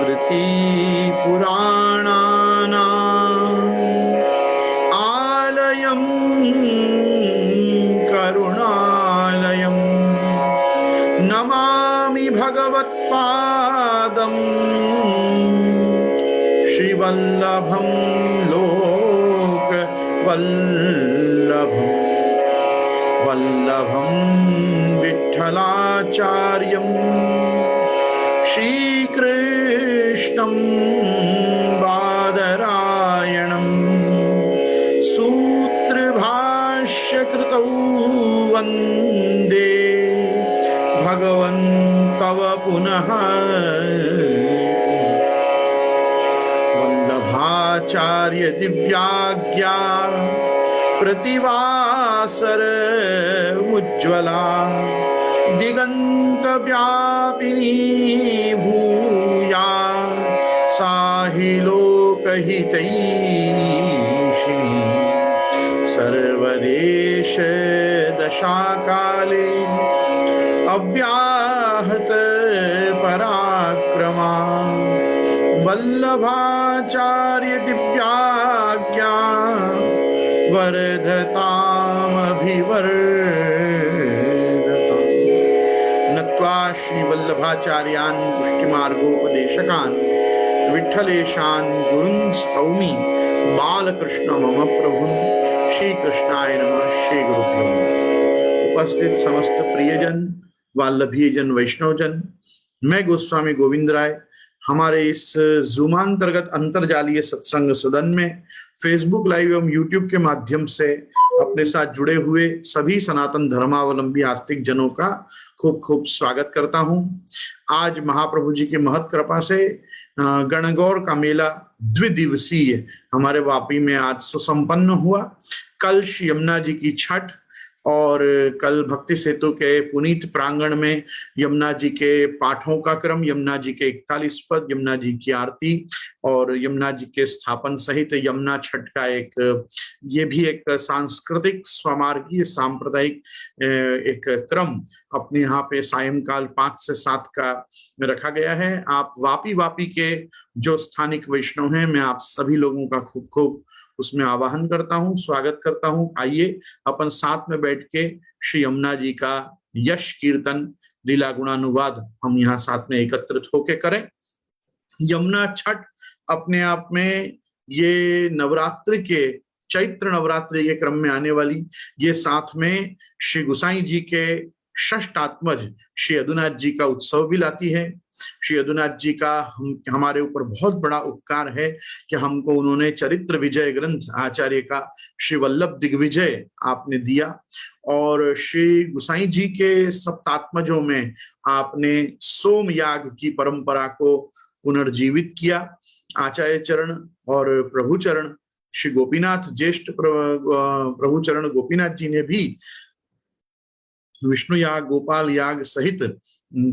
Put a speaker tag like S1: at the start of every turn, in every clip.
S1: स्मृतिपुराणानाम् आलयं करुणालयं नमामि भगवत्पादं श्रीवल्लभं लोकवल्लभं वल्लभं विठ्ठलाचार्यं श्रीकृष्णं बादरायणं सूत्रभाष्यकृतौ वन्दे भगवन्तव पुनः वल्लभाचार्य दिव्याज्ञा प्रतिवासर उज्ज्वला दिगंत व्यापिनी भूया साहि लोकहितैषिणी सर्वदेश दशाकाले अव्याहत पराक्रमा वल्लभाचार्य दिव्याज्ञा वर्धतामभिवर्धताम् नत्वा श्री वल्लभाचार्यान् पुष्टिमार्गोपदेशकान् विठ्ठलेशान् गुरून् स्तौमि बालकृष्ण मम प्रभुन् श्री कृष्णाय नमः। श्री गुरुभ्यो नमः। उपस्थित समस्त प्रियजन वल्लभीजन वैष्णवजन, मैं गोस्वामी गोविंद राय हमारे इस जूमांतर्गत अंतरजालीय सत्संग सदन में फेसबुक लाइव एवं यूट्यूब के माध्यम से अपने साथ जुड़े हुए सभी सनातन धर्मावलंबी आस्तिक जनों का खूब खूब स्वागत करता हूं। आज महाप्रभु जी की महत कृपा से गणगौर का मेला द्विदिवसीय हमारे वापी में आज सुसंपन्न हुआ। कल श्री यमुना जी की छठ और कल भक्ति सेतु के पुनीत प्रांगण में यमुना जी के पाठों का क्रम, यमुना जी के 41 पद, यमुना जी की आरती और यमुना जी के स्थापन सहित यमुना छठ का ये भी एक सांस्कृतिक स्वमार्गीय सांप्रदायिक एक क्रम अपने यहाँ पे सायंकाल 5 से 7 का रखा गया है। आप वापी के जो स्थानिक वैष्णव हैं, मैं आप सभी लोगों का खूब खूब उसमें आवाहन करता हूँ, स्वागत करता हूँ। आइए अपन साथ में बैठ के श्री यमुना जी का यश कीर्तन लीला गुणानुवाद हम यहाँ साथ में एकत्रित होके करें। यमुना छठ अपने आप में ये नवरात्रि के चैत्र नवरात्रि के क्रम में आने वाली, ये साथ में श्री गुसाई जी के षष्ठात्मज श्री यदुनाथ जी का उत्सव भी लाती है। श्री यदुनाथ जी का हमारे ऊपर बहुत बड़ा उपकार है कि हमको उन्होंने चरित्र विजय ग्रंथ आचार्य का श्री वल्लभ दिग्विजय आपने दिया और श्री गुसाई जी के सप्तात्मजों में आपने सोम याग की परंपरा को पुनर्जीवित किया। आचार्य चरण और प्रभु चरण श्री गोपीनाथ ज्येष्ठ प्रभु चरण गोपीनाथ जी ने भी विष्णु याग गोपाल याग सहित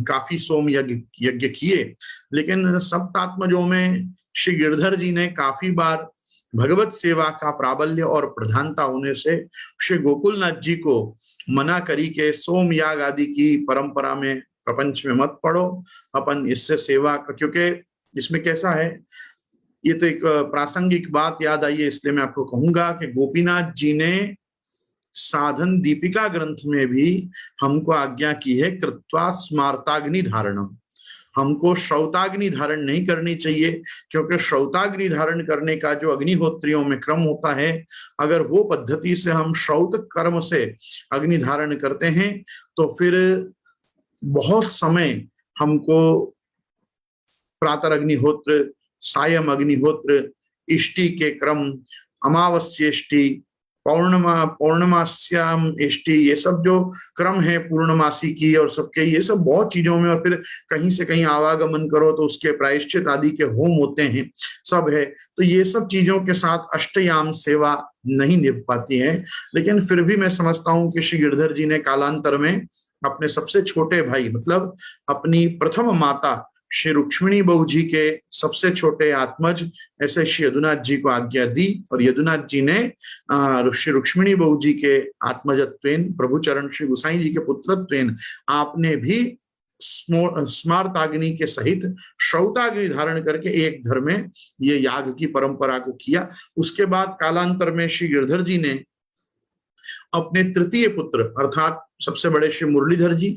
S1: काफी सोम यज्ञ किए, लेकिन सप्तात्मजों में श्री गिरधर जी ने काफी बार भगवत सेवा का प्राबल्य और प्रधानता होने से श्री गोकुलनाथ जी को मना करी के सोम याग आदि की परंपरा में प्रपंच में मत पड़ो, अपन इससे सेवा, क्योंकि इसमें कैसा है, ये तो एक प्रासंगिक बात याद आई है इसलिए मैं आपको कहूंगा कि गोपीनाथ जी ने साधन दीपिका ग्रंथ में भी हमको आज्ञा की है कृत्वा स्मार्ताग्नि धारणम। हमको श्रौताग्नि धारण नहीं करनी चाहिए, क्योंकि श्रौताग्नि धारण करने का जो अग्निहोत्रियों में क्रम होता है, अगर वो पद्धति से हम श्रौत कर्म से अग्नि धारण करते हैं तो फिर बहुत समय हमको प्रातः अग्निहोत्र, सायं अग्निहोत्र, इष्टि के क्रम, अमावस्येष्टि, पौर्णमास्याम इष्टि, ये सब जो क्रम है पूर्णमासी की और सबके, ये सब बहुत चीजों में, और फिर कहीं से कहीं आवागमन करो तो उसके प्रायश्चित आदि के होम होते हैं, सब है। तो ये सब चीजों के साथ अष्टयाम सेवा नहीं निभ पाती है। लेकिन फिर भी मैं समझता हूं कि श्री गिरधर जी ने कालांतर में अपने सबसे छोटे भाई, मतलब अपनी प्रथम माता श्री रुक्मिणी बहू जी के सबसे छोटे आत्मज ऐसे श्री यदुनाथ जी को आज्ञा दी, और यदुनाथ जी ने श्री रुक्मिणी बहू जी के आत्मजत्वेन, प्रभु चरण श्री गुसाई जी के पुत्रत्वेन आपने भी स्मार्ताग्नि के सहित श्रौताग्नि धारण करके एक घर में ये याग की परंपरा को किया। उसके बाद कालांतर में श्री गिरधर जी ने अपने तृतीय पुत्र अर्थात सबसे बड़े श्री मुरलीधर जी,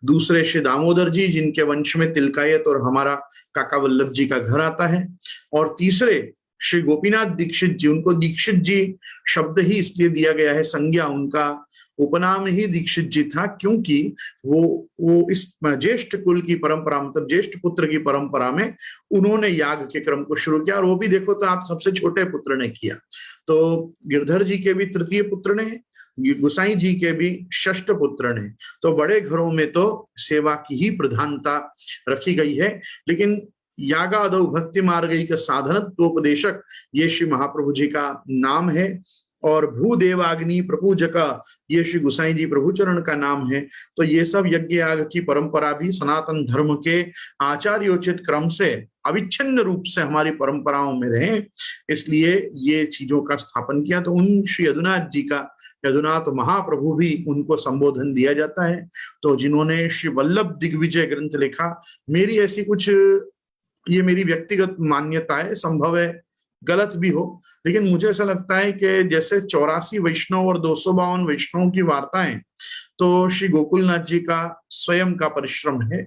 S1: दूसरे श्री दामोदर जी जिनके वंश में तिलकायत और हमारा काका वल्लभ जी का घर आता है, और तीसरे श्री गोपीनाथ दीक्षित जी, उनको दीक्षित जी शब्द ही इसलिए दिया गया है, संज्ञा उनका उपनाम ही दीक्षित जी था, क्योंकि वो इस ज्येष्ठ कुल की परंपरा मतलब ज्येष्ठ पुत्र की परंपरा में उन्होंने याग के क्रम को शुरू किया। और वो भी देखो तो आप सबसे छोटे पुत्र ने किया। तो गिरधर जी के भी तृतीय पुत्र ने, गुसाई जी के भी षष्ठ पुत्र ने। तो बड़े घरों में तो सेवा की ही प्रधानता रखी गई है। लेकिन यागादौ भक्ति मार्गैक साधनत्वोपदेशक ये श्री महाप्रभु जी का नाम है, और भूदेवाग्नि प्रपूजक ये श्री गुसाई जी प्रभुचरण का नाम है। तो ये सब यज्ञ याग की परंपरा भी सनातन धर्म के आचार्योचित क्रम से अविच्छिन्न रूप से हमारी परंपराओं में रहे, इसलिए ये चीजों का स्थापन किया। तो उन श्री यदुनाथ जी का, यदुनाथ महाप्रभु भी उनको संबोधन दिया जाता है। तो जिन्होंने श्री वल्लभ दिग्विजय ग्रंथ लिखा, मेरी ऐसी कुछ, ये मेरी व्यक्तिगत मान्यता है, संभव है गलत भी हो, लेकिन मुझे ऐसा लगता है कि जैसे 84 वैष्णव और 252 वैष्णवों की वार्ताएं तो श्री गोकुलनाथ जी का स्वयं का परिश्रम है,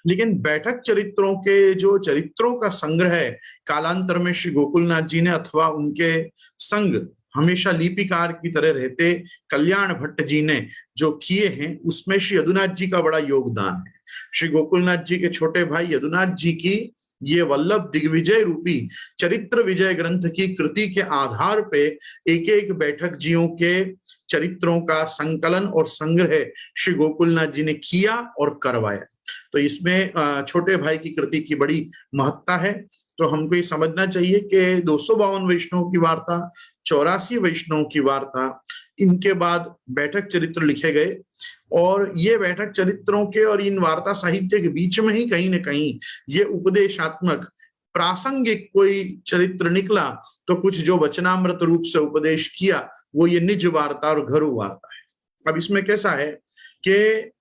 S1: लेकिन बैठक चरित्रों के जो चरित्रों का संग्रह है कालांतर में श्री गोकुलनाथ जी ने अथवा उनके संग हमेशा लिपिकार की तरह रहते कल्याण भट्ट जी ने जो किए हैं, उसमें श्री यदुनाथ जी का बड़ा योगदान है। श्री गोकुलनाथ जी के छोटे भाई यदुनाथ जी की ये वल्लभ दिग्विजय रूपी चरित्र विजय ग्रंथ की कृति के आधार पे एक एक बैठक जियों के चरित्रों का संकलन और संग्रह श्री गोकुलनाथ जी ने किया और करवाया। तो इसमें छोटे भाई की कृति की बड़ी महत्ता है। तो हमको ये समझना चाहिए कि 252 वैष्णव की वार्ता, 84 वैष्णव की वार्ता, इनके बाद बैठक चरित्र लिखे गए, और ये बैठक चरित्रों के और इन वार्ता साहित्य के बीच में ही कहीं न कहीं ये उपदेशात्मक प्रासंगिक कोई चरित्र निकला। तो कुछ जो वचनामृत रूप से उपदेश किया वो ये निज वार्ता और घरु वार्ता है। अब इसमें कैसा है कि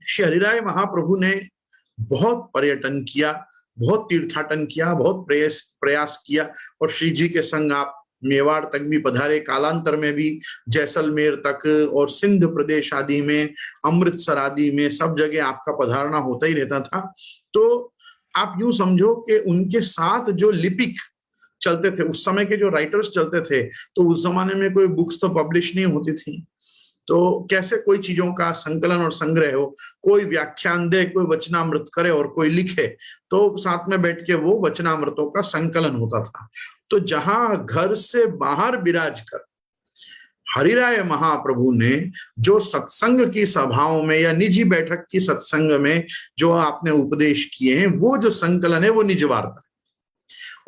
S1: श्री हरिराय महाप्रभु ने बहुत पर्यटन किया, बहुत तीर्थाटन किया, बहुत प्रयास किया, और श्री जी के संग आप मेवाड़ तक भी पधारे, कालांतर में भी जैसलमेर तक और सिंध प्रदेश आदि में, अमृतसर आदि में, सब जगह आपका पधारना होता ही रहता था। तो आप यूं समझो कि उनके साथ जो लिपिक चलते थे, उस समय के जो राइटर्स चलते थे, तो उस जमाने में कोई बुक्स तो पब्लिश नहीं होती थी, तो कैसे कोई चीजों का संकलन और संग्रह हो, कोई व्याख्यान दे, कोई वचनामृत करे और कोई लिखे, तो साथ में बैठ के वो वचनामृतों का संकलन होता था। तो जहां घर से बाहर विराज कर हरिराय महाप्रभु ने जो सत्संग की सभाओं में या निजी बैठक की सत्संग में जो आपने उपदेश किए हैं, वो जो संकलन है वो निज वार्ता है।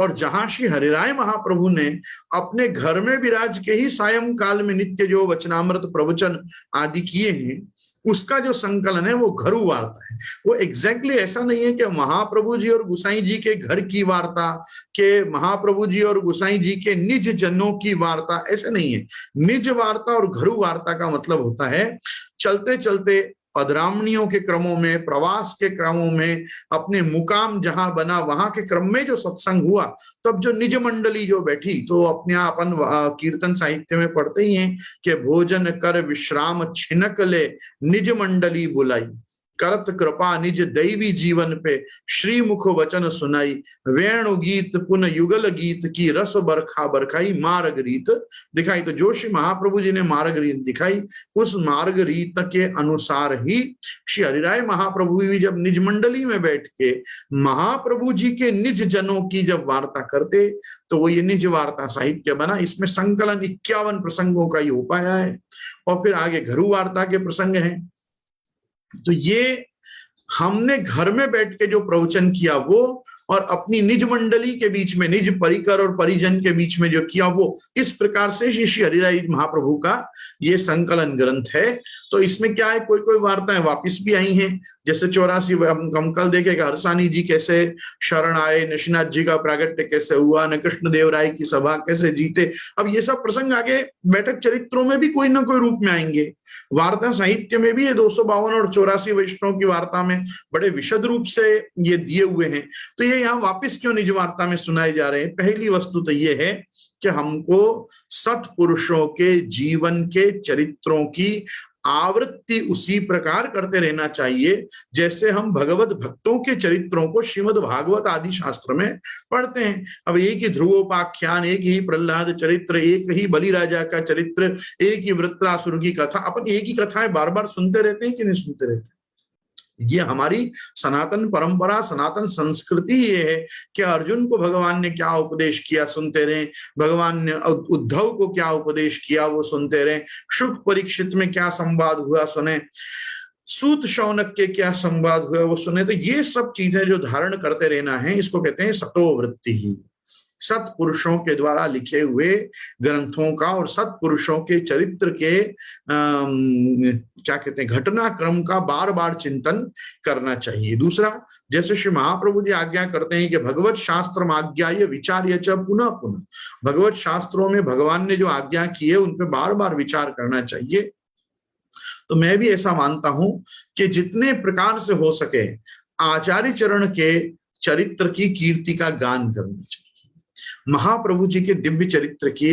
S1: और जहां श्री हरिराय महाप्रभु ने अपने घर में विराज के ही सायं काल में नित्य जो वचनामृत प्रवचन आदि किए हैं, उसका जो संकलन है वो घरु वार्ता है। वो एग्जैक्टली ऐसा नहीं है कि महाप्रभु जी और गुसाई जी के घर की वार्ता, के महाप्रभु जी और गुसाई जी के निज जनों की वार्ता, ऐसे नहीं है। निज वार्ता और घरु वार्ता का मतलब होता है चलते चलते पधरामणियों के क्रमों में, प्रवास के क्रमों में, अपने मुकाम जहां बना वहां के क्रम में जो सत्संग हुआ, तब जो निज मंडली जो बैठी, तो अपने अपन कीर्तन साहित्य में पढ़ते ही हैं कि भोजन कर विश्राम छिनक ले निज मंडली बुलाई, करत कृपा निज दैवी जीवन पे श्री मुख वचन सुनाई, वेणु गीत पुन युगल गीत की रस बरखा बरखाई मार्ग रीत दिखाई। तो जो श्री महाप्रभु जी ने मार्ग रीत दिखाई, उस मार्ग रीत के अनुसार ही श्री हरिराय महाप्रभु भी जब निज मंडली में बैठ के महाप्रभु जी के निज जनों की जब वार्ता करते, तो वो ये निज वार्ता साहित्य बना। इसमें संकलन 51 प्रसंगों का ही हो पाया है, और फिर आगे घरु वार्ता के प्रसंग हैं। तो ये हमने घर में बैठ के जो प्रवचन किया वो, और अपनी निज मंडली के बीच में, निज परिकर और परिजन के बीच में जो किया, वो इस प्रकार से श्री हरिराय महाप्रभु का ये संकलन ग्रंथ है। तो इसमें क्या है, कोई कोई वार्ताएं वापिस भी आई हैं, जैसे 84 हम कल देखेगा हरसानी जी कैसे शरण आए, नशिनाथ जी का प्रागट्य कैसे हुआ, न कृष्ण देव राय की सभा कैसे जीते। अब ये सब प्रसंग आगे बैठक चरित्रों में भी कोई ना कोई रूप में आएंगे। वार्ता साहित्य में भी ये 252 और 84 वैष्णव की वार्ता में बड़े विशद रूप से ये दिए हुए हैं। तो ये यहाँ वापिस क्यों निज वार्ता में सुनाए जा रहे हैं? पहली वस्तु तो ये है कि हमको सत्पुरुषों के जीवन के चरित्रों की आवृत्ति उसी प्रकार करते रहना चाहिए जैसे हम भगवत भक्तों के चरित्रों को श्रीमद् भागवत आदि शास्त्र में पढ़ते हैं। अब एक ही ध्रुवोपाख्यान, एक ही प्रहलाद चरित्र, एक ही बलि राजा का चरित्र, एक ही वृत्रासुर की कथा, अपन एक ही कथाएं बार बार सुनते रहते हैं कि नहीं सुनते रहते? ये हमारी सनातन परंपरा, सनातन संस्कृति ये है कि अर्जुन को भगवान ने क्या उपदेश किया सुनते रहे, भगवान ने उद्धव को क्या उपदेश किया वो सुनते रहे, शुक परीक्षित में क्या संवाद हुआ सुने, सूत शौनक के क्या संवाद हुआ वो सुने। तो ये सब चीजें जो धारण करते रहना है, इसको कहते हैं सतोवृत्ति ही। सत्पुरुषों के द्वारा लिखे हुए ग्रंथों का और सत्पुरुषों के चरित्र के क्या कहते हैं घटनाक्रम का बार बार चिंतन करना चाहिए। दूसरा, जैसे श्री महाप्रभु जी आज्ञा करते हैं कि भगवत शास्त्र आज्ञा ये विचार्य च पुनः पुनः, भगवत शास्त्रों में भगवान ने जो आज्ञा की है उन पर बार बार विचार करना चाहिए। तो मैं भी ऐसा मानता हूं कि जितने प्रकार से हो सके आचार्य चरण के चरित्र की कीर्ति का गान करना चाहिए। महाप्रभु जी के दिव्य चरित्र के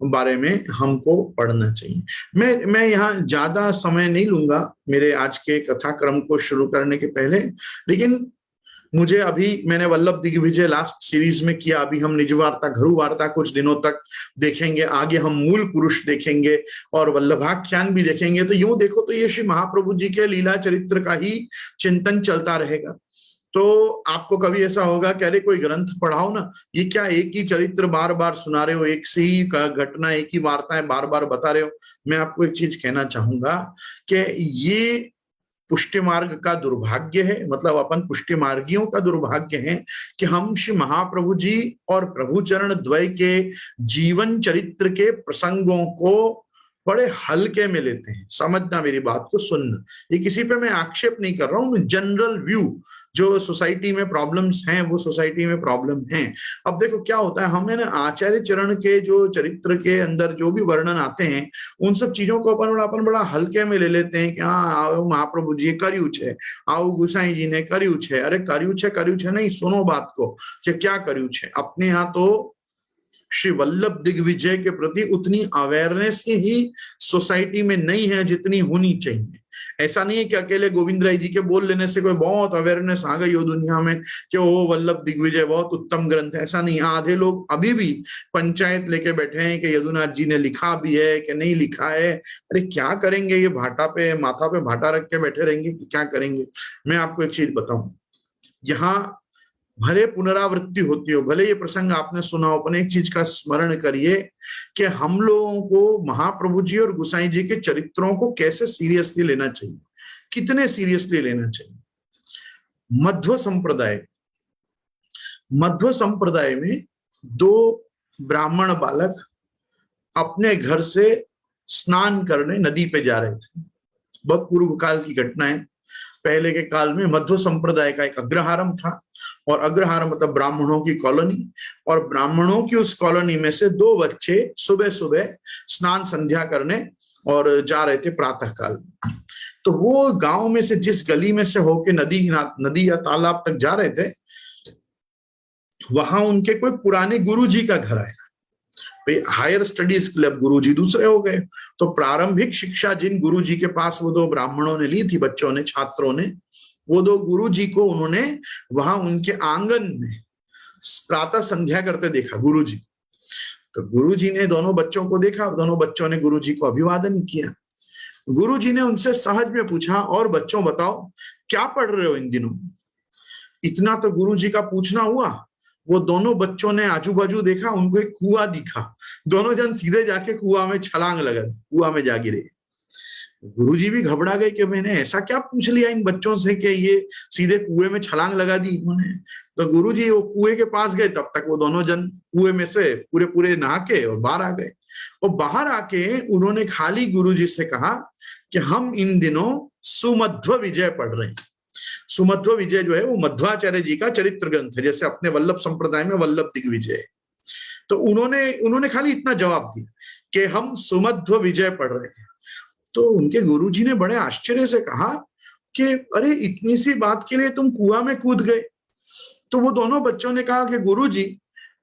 S1: बारे में हमको पढ़ना चाहिए। मैं यहाँ ज्यादा समय नहीं लूंगा मेरे आज के कथाक्रम को शुरू करने के पहले, लेकिन मुझे अभी मैंने वल्लभ दिग्विजय लास्ट सीरीज में किया, अभी हम निज वार्ता घरु वार्ता कुछ दिनों तक देखेंगे, आगे हम मूल पुरुष देखेंगे और वल्लभाख्यान भी देखेंगे। तो यूं देखो तो ये श्री महाप्रभु जी के लीला चरित्र का ही चिंतन चलता रहेगा। तो आपको कभी ऐसा होगा कि अरे कोई ग्रंथ पढ़ाओ ना, ये क्या एक ही चरित्र बार बार सुना रहे हो, एक से ही घटना, एक ही वार्ताएं बार बार बता रहे हो। मैं आपको एक चीज कहना चाहूंगा कि ये पुष्टि मार्ग का दुर्भाग्य है, मतलब अपन पुष्टि मार्गियों का दुर्भाग्य है कि हम श्री महाप्रभु जी और प्रभु चरण द्वय के जीवन चरित्र के प्रसंगों को बड़े हल्के में लेते हैं। समझना मेरी बात को, सुनना। ये किसी पे मैं आक्षेप नहीं कर रहा हूं, जनरल व्यू जो सोसाइटी में प्रॉब्लम्स हैं वो सोसाइटी में प्रॉब्लम हैं। अब देखो क्या होता है, हमें ना आचार्य चरण के जो चरित्र के अंदर जो भी वर्णन आते हैं उन सब चीजों को अपन बड़ा हल्के में ले लेते हैं कि हाँ आओ महाप्रभु जी करियुछ है, आओ गुसाई जी ने करियुछ है। अरे करियुछ है नहीं, सुनो बात को कि क्या करियुछ है। अपने यहाँ तो श्री वल्लभ दिग्विजय के प्रति उतनी अवेयरनेस ही सोसाइटी में नहीं है जितनी होनी चाहिए। ऐसा नहीं है कि अकेले गोविंद राय जी के बोल लेने से कोई बहुत अवेयरनेस आ गई हो दुनिया में कि वो वल्लभ दिग्विजय बहुत उत्तम ग्रंथ है, ऐसा नहीं। आधे लोग अभी भी पंचायत लेके बैठे हैं कि यदुनाथ जी ने लिखा भी है कि नहीं लिखा है। अरे क्या करेंगे, ये माथा पे भाटा रख के बैठे रहेंगे कि क्या करेंगे। मैं आपको एक चीज बताऊं, यहाँ भले पुनरावृत्ति होती हो, भले ये प्रसंग आपने सुना हो, अपन एक चीज का स्मरण करिए कि हम लोगों को महाप्रभु जी और गुसाई जी के चरित्रों को कैसे सीरियसली लेना चाहिए, कितने सीरियसली लेना चाहिए। मध्व संप्रदाय में 2 ब्राह्मण बालक अपने घर से स्नान करने नदी पे जा रहे थे। बहुत पूर्व काल की घटना है। पहले के काल में मध्व संप्रदाय का एक अग्रहारम था, और अग्रहारम मतलब ब्राह्मणों की कॉलोनी, और ब्राह्मणों की उस कॉलोनी में से 2 बच्चे सुबह सुबह स्नान संध्या करने और जा रहे थे प्रातः काल। तो वो गांव में से जिस गली में से होके नदी या तालाब तक जा रहे थे, वहां उनके कोई पुराने गुरुजी का घर आया। हायर स्टडीज के लिए अब गुरुजी दूसरे हो गए, तो प्रारंभिक शिक्षा जिन गुरुजी के पास वो 2 ब्राह्मणों ने ली थी, बच्चों ने, छात्रों ने, वो 2 गुरुजी को उन्होंने वहां उनके आंगन में प्रातः संध्या करते देखा गुरुजी। तो गुरुजी ने दोनों बच्चों को देखा, दोनों बच्चों ने गुरुजी को अभिवादन किया। गुरुजी ने उनसे सहज में पूछा, और बच्चों बताओ क्या पढ़ रहे हो इन दिनों। इतना तो गुरुजी का पूछना हुआ। वो दोनों बच्चों ने आजू बाजू देखा, उनको एक कुआं दिखा, दोनों जन सीधे जाके कुआं में छलांग लगा, कुआं में जा गिरे। गुरुजी भी घबरा गए कि मैंने ऐसा क्या पूछ लिया इन बच्चों से कि ये सीधे कुएं में छलांग लगा दी इन्होंने। तो गुरुजी वो कुएं के पास गए, तब तक वो दोनों जन कुएं में से पूरे पूरे नहा के और बाहर आ गए। और बाहर आके उन्होंने खाली गुरुजी से कहा कि हम इन दिनों सुमध्व विजय पढ़ रहे हैं। सुमध्व विजय जो है वो मध्वाचार्य जी का चरित्र ग्रंथ है, जैसे अपने वल्लभ संप्रदाय में वल्लभ दिग्विजय। तो उन्होंने खाली इतना जवाब दिया कि हम सुमध्व विजय पढ़ रहे हैं। तो उनके गुरुजी ने बड़े आश्चर्य से कहा कि अरे इतनी सी बात के लिए तुम कुआं में कूद गए। तो वो दोनों बच्चों ने कहा कि गुरुजी,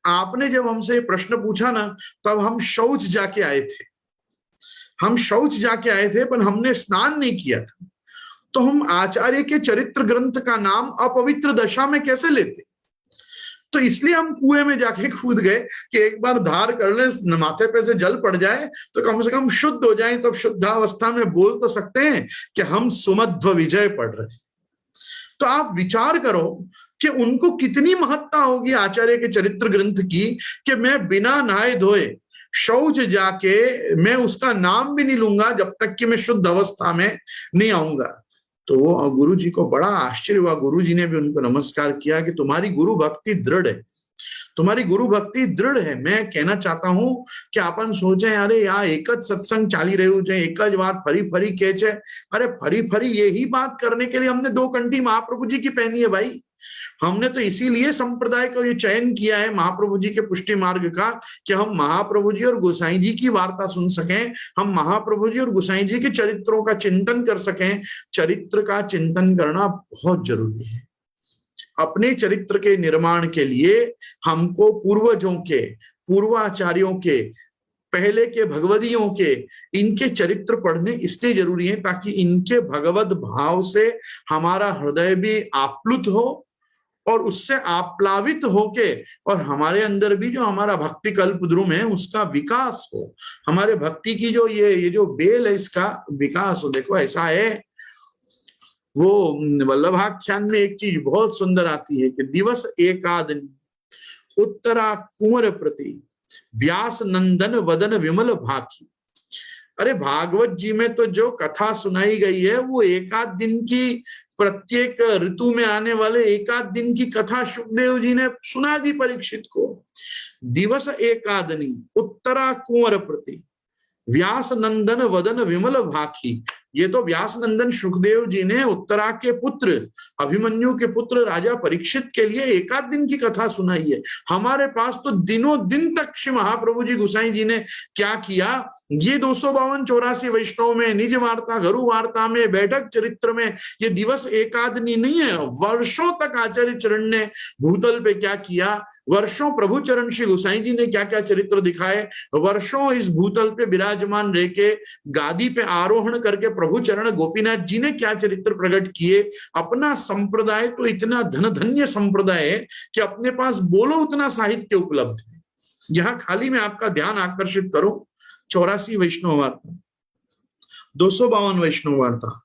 S1: आपने जब हमसे प्रश्न पूछा ना, तब हम शौच जाके आए थे, हम शौच जाके आए थे, पर हमने स्नान नहीं किया था। तो हम आचार्य के चरित्र ग्रंथ का नाम अपवित्र दशा में कैसे लेते? तो इसलिए हम कुएं में जाके कूद गए कि एक बार धार कर ले, माथे पे से जल पड़ जाए तो कम से कम शुद्ध हो जाए, तो शुद्धावस्था में बोल तो सकते हैं कि हम सुमध्व विजय पढ़ रहे हैं। तो आप विचार करो कि उनको कितनी महत्ता होगी आचार्य के चरित्र ग्रंथ की, कि मैं बिना नहाए धोए शौच जाके मैं उसका नाम भी नहीं लूंगा जब तक कि मैं शुद्ध अवस्था में नहीं आऊंगा। तो गुरु जी को बड़ा आश्चर्य हुआ। गुरु जी ने भी उनको नमस्कार किया कि तुम्हारी गुरु भक्ति दृढ़ है, तुम्हारी गुरु भक्ति दृढ़ है। मैं कहना चाहता हूं कि अपन सोचे अरे यार एक ज सत्संग चाली रहे हो, एक ज बात फरी फरी कहे, अरे फरी फरी यही बात करने के लिए हमने 2 कंठी महाप्रभु जी की पहनी है भाई। हमने तो इसीलिए संप्रदाय का ये चयन किया है महाप्रभु जी के पुष्टि मार्ग का, कि हम महाप्रभु जी और गोसाई जी की वार्ता सुन सकें, हम महाप्रभु जी और गोसाई जी के चरित्रों का चिंतन कर सकें। चरित्र का चिंतन करना बहुत जरूरी है। अपने चरित्र के निर्माण के लिए हमको पूर्वजों के, पूर्वाचार्यों के, पहले के भगवदियों के, इनके चरित्र पढ़ने इसलिए जरूरी है ताकि इनके भगवत भाव से हमारा हृदय भी आप्लुत हो और उससे आप्लावित होके और हमारे अंदर भी जो हमारा भक्ति कल्पद्रुम है उसका विकास हो, हमारे भक्ति की जो ये जो बेल है इसका विकास हो। देखो ऐसा है, वो वल्लभाख्यान में एक चीज बहुत सुंदर आती है कि दिवस एकादनी उत्तरा कुंवर प्रति व्यास नंदन वदन विमल भाखी। अरे भागवत जी में तो जो कथा सुनाई गई है वो एकाद दिन की, प्रत्येक ऋतु में आने वाले एकाद दिन की कथा सुखदेव जी ने सुना दी परीक्षित को। दिवस एकादनी उत्तरा कुंवर प्रति व्यास नंदन वदन विमल भाखी। ये तो व्यास नंदन सुखदेव जी ने उत्तरा के पुत्र, अभिमन्यु के पुत्र राजा परीक्षित के लिए एकाद दिन की कथा सुनाई है। हमारे पास तो दिनों दिन तक श्री महाप्रभु जी गोसाई जी ने क्या किया, ये 252-84 वैष्णव में, निज वार्ता, गुरु वार्ता में, बैठक चरित्र में, ये दिवस एकादनी नहीं है। वर्षों तक आचार्य चरण ने भूतल पे क्या किया, वर्षों प्रभु चरण श्री गोसाई जी ने क्या क्या चरित्र दिखाए, वर्षों इस भूतल पे विराजमान रह के गादी पे आरोहण करके प्रभु चरण गोपीनाथ जी ने क्या चरित्र प्रकट किए। अपना संप्रदाय तो इतना धनधन्य संप्रदाय है कि अपने पास बोलो उतना साहित्य उपलब्ध है। यहां खाली मैं आपका ध्यान आकर्षित करूं, 84 वैष्णव वार्ता, 252 वैष्णव वार्ता,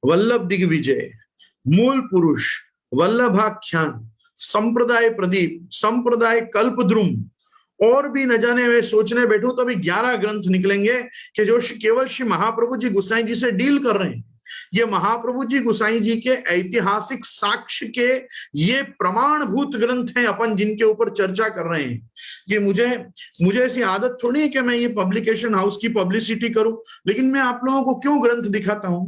S1: वल्लभ दिग्विजय, मूल पुरुष, वल्लभाख्यान, संप्रदाय प्रदीप, संप्रदाय कल्पद्रुम, और भी न जाने मैं सोचने बैठूं तो अभी 11 ग्रंथ निकलेंगे कि जो केवल श्री महाप्रभु जी गोसाई जी से डील कर रहे हैं। ये महाप्रभु जी गोसाई जी के ऐतिहासिक साक्ष्य के ये प्रमाणभूत ग्रंथ हैं अपन जिनके ऊपर चर्चा कर रहे हैं। ये मुझे ऐसी आदत थोड़ी है कि मैं ये पब्लिकेशन हाउस की पब्लिसिटी करूं, लेकिन मैं आप लोगों को क्यों ग्रंथ दिखाता हूं?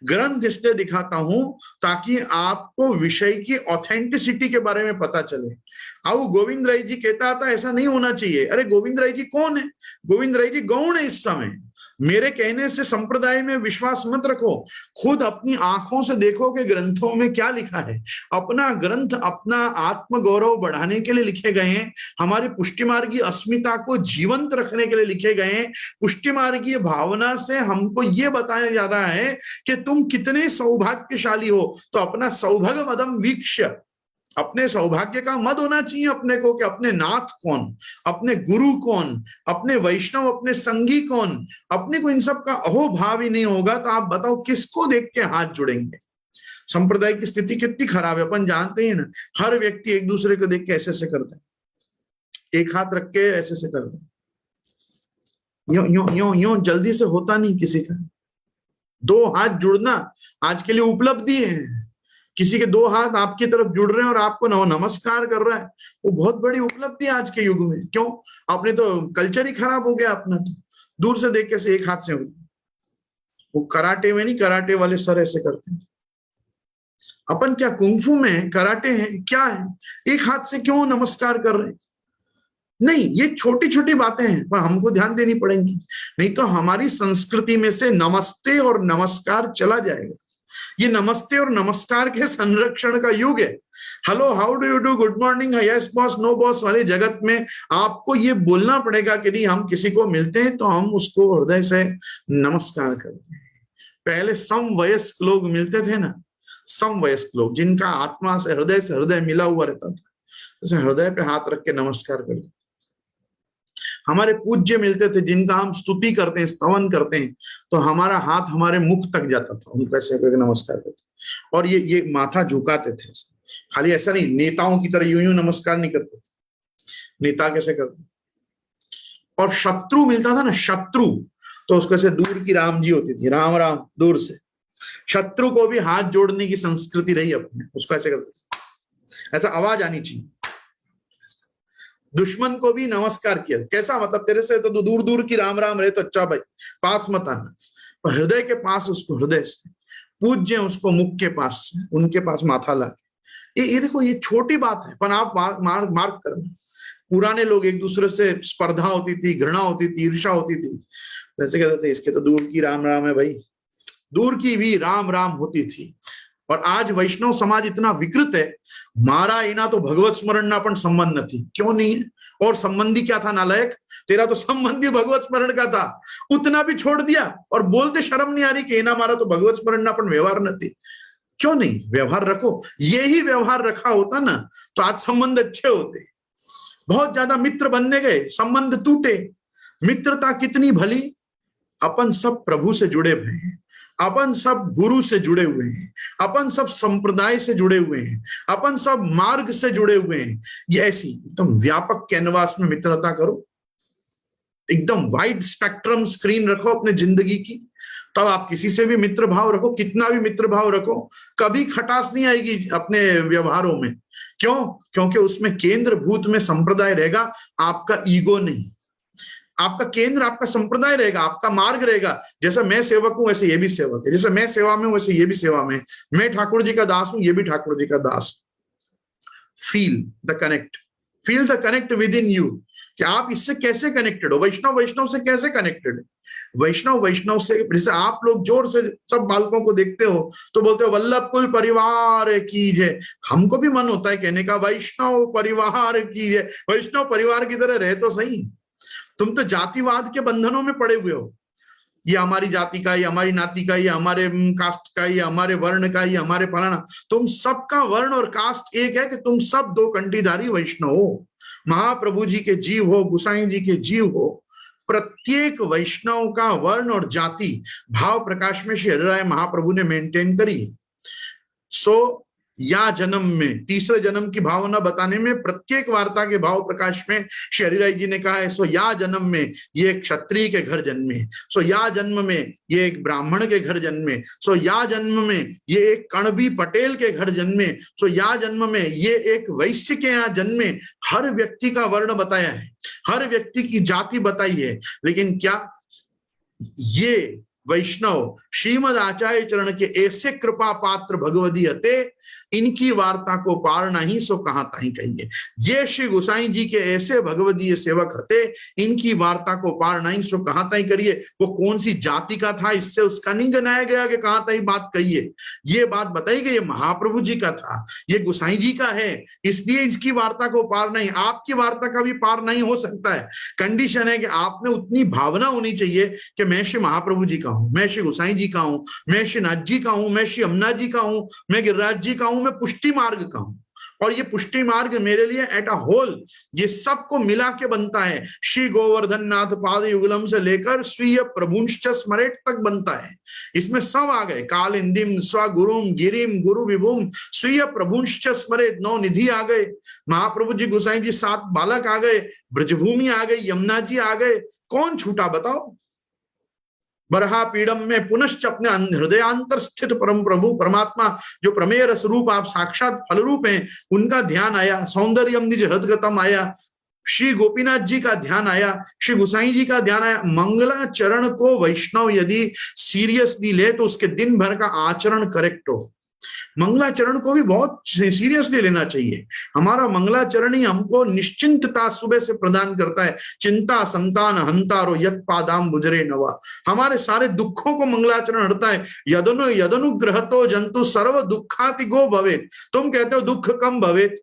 S1: ग्रंथ इसलिए दिखाता हूं ताकि आपको विषय की ऑथेंटिसिटी के बारे में पता चले। अब गोविंद राय जी कहता था ऐसा नहीं होना चाहिए। अरे गोविंद राय जी कौन है? गोविंद राय जी गौण है इस समय। मेरे कहने से संप्रदाय में विश्वास मत रखो, खुद अपनी आंखों से देखो कि ग्रंथों में क्या लिखा है। अपना ग्रंथ अपना आत्मगौरव बढ़ाने के लिए लिखे गए हैं, हमारी पुष्टिमार्गीय अस्मिता को जीवंत रखने के लिए लिखे गए हैं। पुष्टिमार्गीय भावना से हमको ये बताया जा रहा है कि तुम कितने सौभाग्यशाली हो। तो अपना सौभाग्य मदम वीक्ष्य, अपने सौभाग्य का मद होना चाहिए अपने को कि अपने नाथ कौन, अपने गुरु कौन, अपने वैष्णव, अपने संगी कौन। अपने को इन सब का अहोभाव ही नहीं होगा तो आप बताओ किसको देख के हाथ जुड़ेंगे। संप्रदाय की स्थिति कितनी खराब है अपन जानते हैं ना। हर व्यक्ति एक दूसरे को देख के ऐसे ऐसे करता है, एक हाथ रख के ऐसे ऐसे करता है। यो यो यो यो जल्दी से होता नहीं किसी का। दो हाथ जुड़ना आज के लिए उपलब्धि है। किसी के दो हाथ आपकी तरफ जुड़ रहे हैं और आपको नमस्कार कर रहा है, वो बहुत बड़ी उपलब्धि है आज के युग में। क्यों? आपने तो कल्चर ही खराब हो गया अपना। तो दूर से देख कैसे एक हाथ से, वो कराटे में नहीं, कराटे वाले सर ऐसे करते हैं। अपन क्या कुंफू में कराटे हैं क्या है? एक हाथ से क्यों नमस्कार कर रहे हैं? नहीं, ये छोटी छोटी बातें हैं पर हमको ध्यान देनी पड़ेंगी, नहीं तो हमारी संस्कृति में से नमस्ते और नमस्कार चला जाएगा। ये नमस्ते और नमस्कार के संरक्षण का युग है। Hello, how do you do, good morning, yes boss, no boss वाले जगत में आपको ये बोलना पड़ेगा कि नहीं, हम किसी को मिलते हैं तो हम उसको हृदय से नमस्कार करते हैं। पहले समवयस्क लोग मिलते थे ना, समवयस्क लोग जिनका आत्मा से हृदय मिला हुआ रहता था, जैसे हृदय पे हाथ रख के नमस्कार करते। हमारे पूज्य मिलते थे जिनका हम स्तुति करते हैं, स्तवन करते हैं, तो हमारा हाथ हमारे मुख तक जाता था, उनको ऐसे करके नमस्कार करते। और ये माथा झुकाते थे। खाली ऐसा नहीं, नेताओं की तरह यूं यूं नमस्कार नहीं करते थे। नेता कैसे करते? और शत्रु मिलता था ना, शत्रु, तो उसको ऐसे दूर की राम जी होती थी, राम राम दूर से। शत्रु को भी हाथ जोड़ने की संस्कृति रही अपने, उसको ऐसे करते थे, ऐसा आवाज आनी चाहिए। दुश्मन को भी नमस्कार किया। कैसा मतलब? तेरे से तो दूर दूर की राम राम रहे तो अच्छा भाई, पास मत आना। और हृदय के पास उसको हृदय से, पूज्य उसको मुख के पास से, उनके पास माथा ला। ये देखो, ये छोटी बात है पर आप मार्क करना। पुराने लोग एक दूसरे से स्पर्धा होती थी, घृणा होती थी, ईर्षा होती थी, जैसे कहते थे इसके तो दूर की राम राम है भाई, दूर की भी राम राम होती थी। और आज वैष्णव समाज इतना विकृत है, मारा इना तो भगवत स्मरण ना पण संबंध नहीं। क्यों नहीं है? और संबंधी क्या था नालायक? तेरा तो संबंधी भगवत स्मरण का था, उतना भी छोड़ दिया और बोलते शर्म नहीं आ रही कि इना मारा तो भगवत स्मरण ना पण व्यवहार नहीं। क्यों नहीं? व्यवहार रखो। यही व्यवहार रखा होता ना तो आज संबंध अच्छे होते। बहुत ज्यादा मित्र बनने गए, संबंध टूटे। मित्रता कितनी भली, अपन सब प्रभु से जुड़े हुए हैं, अपन सब गुरु से जुड़े हुए हैं, अपन सब संप्रदाय से जुड़े हुए हैं, अपन सब मार्ग से जुड़े हुए हैं। ये ऐसी एकदम व्यापक कैनवास में मित्रता करो, एकदम वाइड स्पेक्ट्रम स्क्रीन रखो अपने जिंदगी की, तब आप किसी से भी मित्र भाव रखो, कितना भी मित्र भाव रखो, कभी खटास नहीं आएगी अपने व्यवहारों में। क्यों? क्योंकि उसमें केंद्र भूत में संप्रदाय रहेगा, आपका ईगो नहीं। आपका केंद्र आपका संप्रदाय रहेगा, आपका मार्ग रहेगा। जैसा मैं सेवक हूं वैसे ये भी सेवक है, जैसे मैं सेवा में हूं वैसे ये भी सेवा में। मैं ठाकुर जी का दास हूं, ये भी ठाकुर जी का दास। Feel the connect, feel the connect within you, कि आप इससे कैसे कनेक्टेड हो। वैष्णव से कैसे कनेक्टेड है? वैष्णव से, जैसे आप लोग जोर से सब बालकों को देखते हो तो बोलते हो वल्लभ कुल परिवार की जय। हमको भी मन होता है कहने का वैष्णव परिवार की जय। वैष्णव परिवार की तरह रहे तो सही। तुम तो जातिवाद के बंधनों में पड़े हुए हो, ये हमारी जाति का, ये हमारी नाती का, ये हमारे कास्ट का, ये हमारे वर्ण का, ये हमारे फलाना। तुम सबका वर्ण और कास्ट एक है कि तुम सब दो कंठीधारी वैष्णव हो, महाप्रभु जी के जीव हो, गुसाई जी के जीव हो। प्रत्येक वैष्णव का वर्ण और जाति भाव प्रकाश में श्री हरिराय महाप्रभु ने मेंटेन करी। सो या जन्म में, तीसरे जन्म की भावना बताने में प्रत्येक वार्ता के भाव प्रकाश में श्री हरिराय जी ने कहा है, सो या जन्म में ये एक क्षत्रिय के घर जन्मे, सो या जन्म में ये एक ब्राह्मण के घर जन्मे, सो या जन्म में ये एक कणबी पटेल के घर जन्मे, सो या जन्म में ये एक वैश्य के यहाँ जन्मे। हर व्यक्ति का वर्ण बताया है, हर व्यक्ति की जाति बताई है। लेकिन क्या ये वैष्णव श्रीमद आचार्य चरण के ऐसे कृपा पात्र भगवदी हते, इनकी वार्ता को पार नहीं सो कहां ताही कहिए। ये श्री गोसाई जी के ऐसे भगवदीय सेवक हते, इनकी वार्ता को पार नहीं सो कहां ताही करिए। वो कौन सी जाति का था इससे उसका नहीं गनाया गया कि कहां ताही बात कहिए। ये बात बताई कि ये महाप्रभु जी का था, ये गोसाई जी का है, इसलिए इसकी वार्ता को पार नहीं। आपकी वार्ता का भी पार नहीं हो सकता है। कंडीशन है कि आप में उतनी भावना होनी चाहिए कि मैं श्री महाप्रभु जी का हूं, मैं श्री गोसाई जी का हूं, मैं श्री नाथ जी का हूं, मैं श्री यमुना जी का हूं, मैं गिरिराज जी का हूं, मैं पुष्टि मार्ग का हूं। और ये पुष्टि मार्ग मेरे लिए एट अ होल, ये सबको मिला के बनता है। श्री गोवर्धन नाथ पाद युगलम से लेकर स्वीय प्रभुंश्च स्मरेट तक बनता है। इसमें सब आ गए, काल इंदिम स्वगुरुम गिरिम गुरु विभुम स्वीय प्रभुंश्च स्मरेट, 9 निधि आ गए, महाप्रभु जी गोसाई जी 7 बालक आ गए, ब्रजभूमि आ गई, यमुना जी आ गए। कौन छूटा बताओ? बरहा पीड़म में पुनश्च अपने हृदयांतर स्थित परम प्रभु परमात्मा जो प्रमेय रस रूप आप साक्षात फल रूप हैं, उनका ध्यान आया। सौंदर्यम निज हृदगतम आया, श्री गोपीनाथ जी का ध्यान आया, श्री गुसाई जी का ध्यान आया। मंगलाचरण को वैष्णव यदि सीरियसली ले तो उसके दिन भर का आचरण करेक्ट हो। मंगलाचरण को भी बहुत सीरियसली लेना चाहिए। हमारा मंगलाचरण ही हमको निश्चिंतता सुबह से प्रदान करता है। चिंता संतान हंतारो यत पादाम बुजरे नवा, हमारे सारे दुखों को मंगलाचरण हटता है। यदनुग्रह तो जंतु सर्व दुखाति गो भवेत। तुम कहते हो दुख कम भवेत,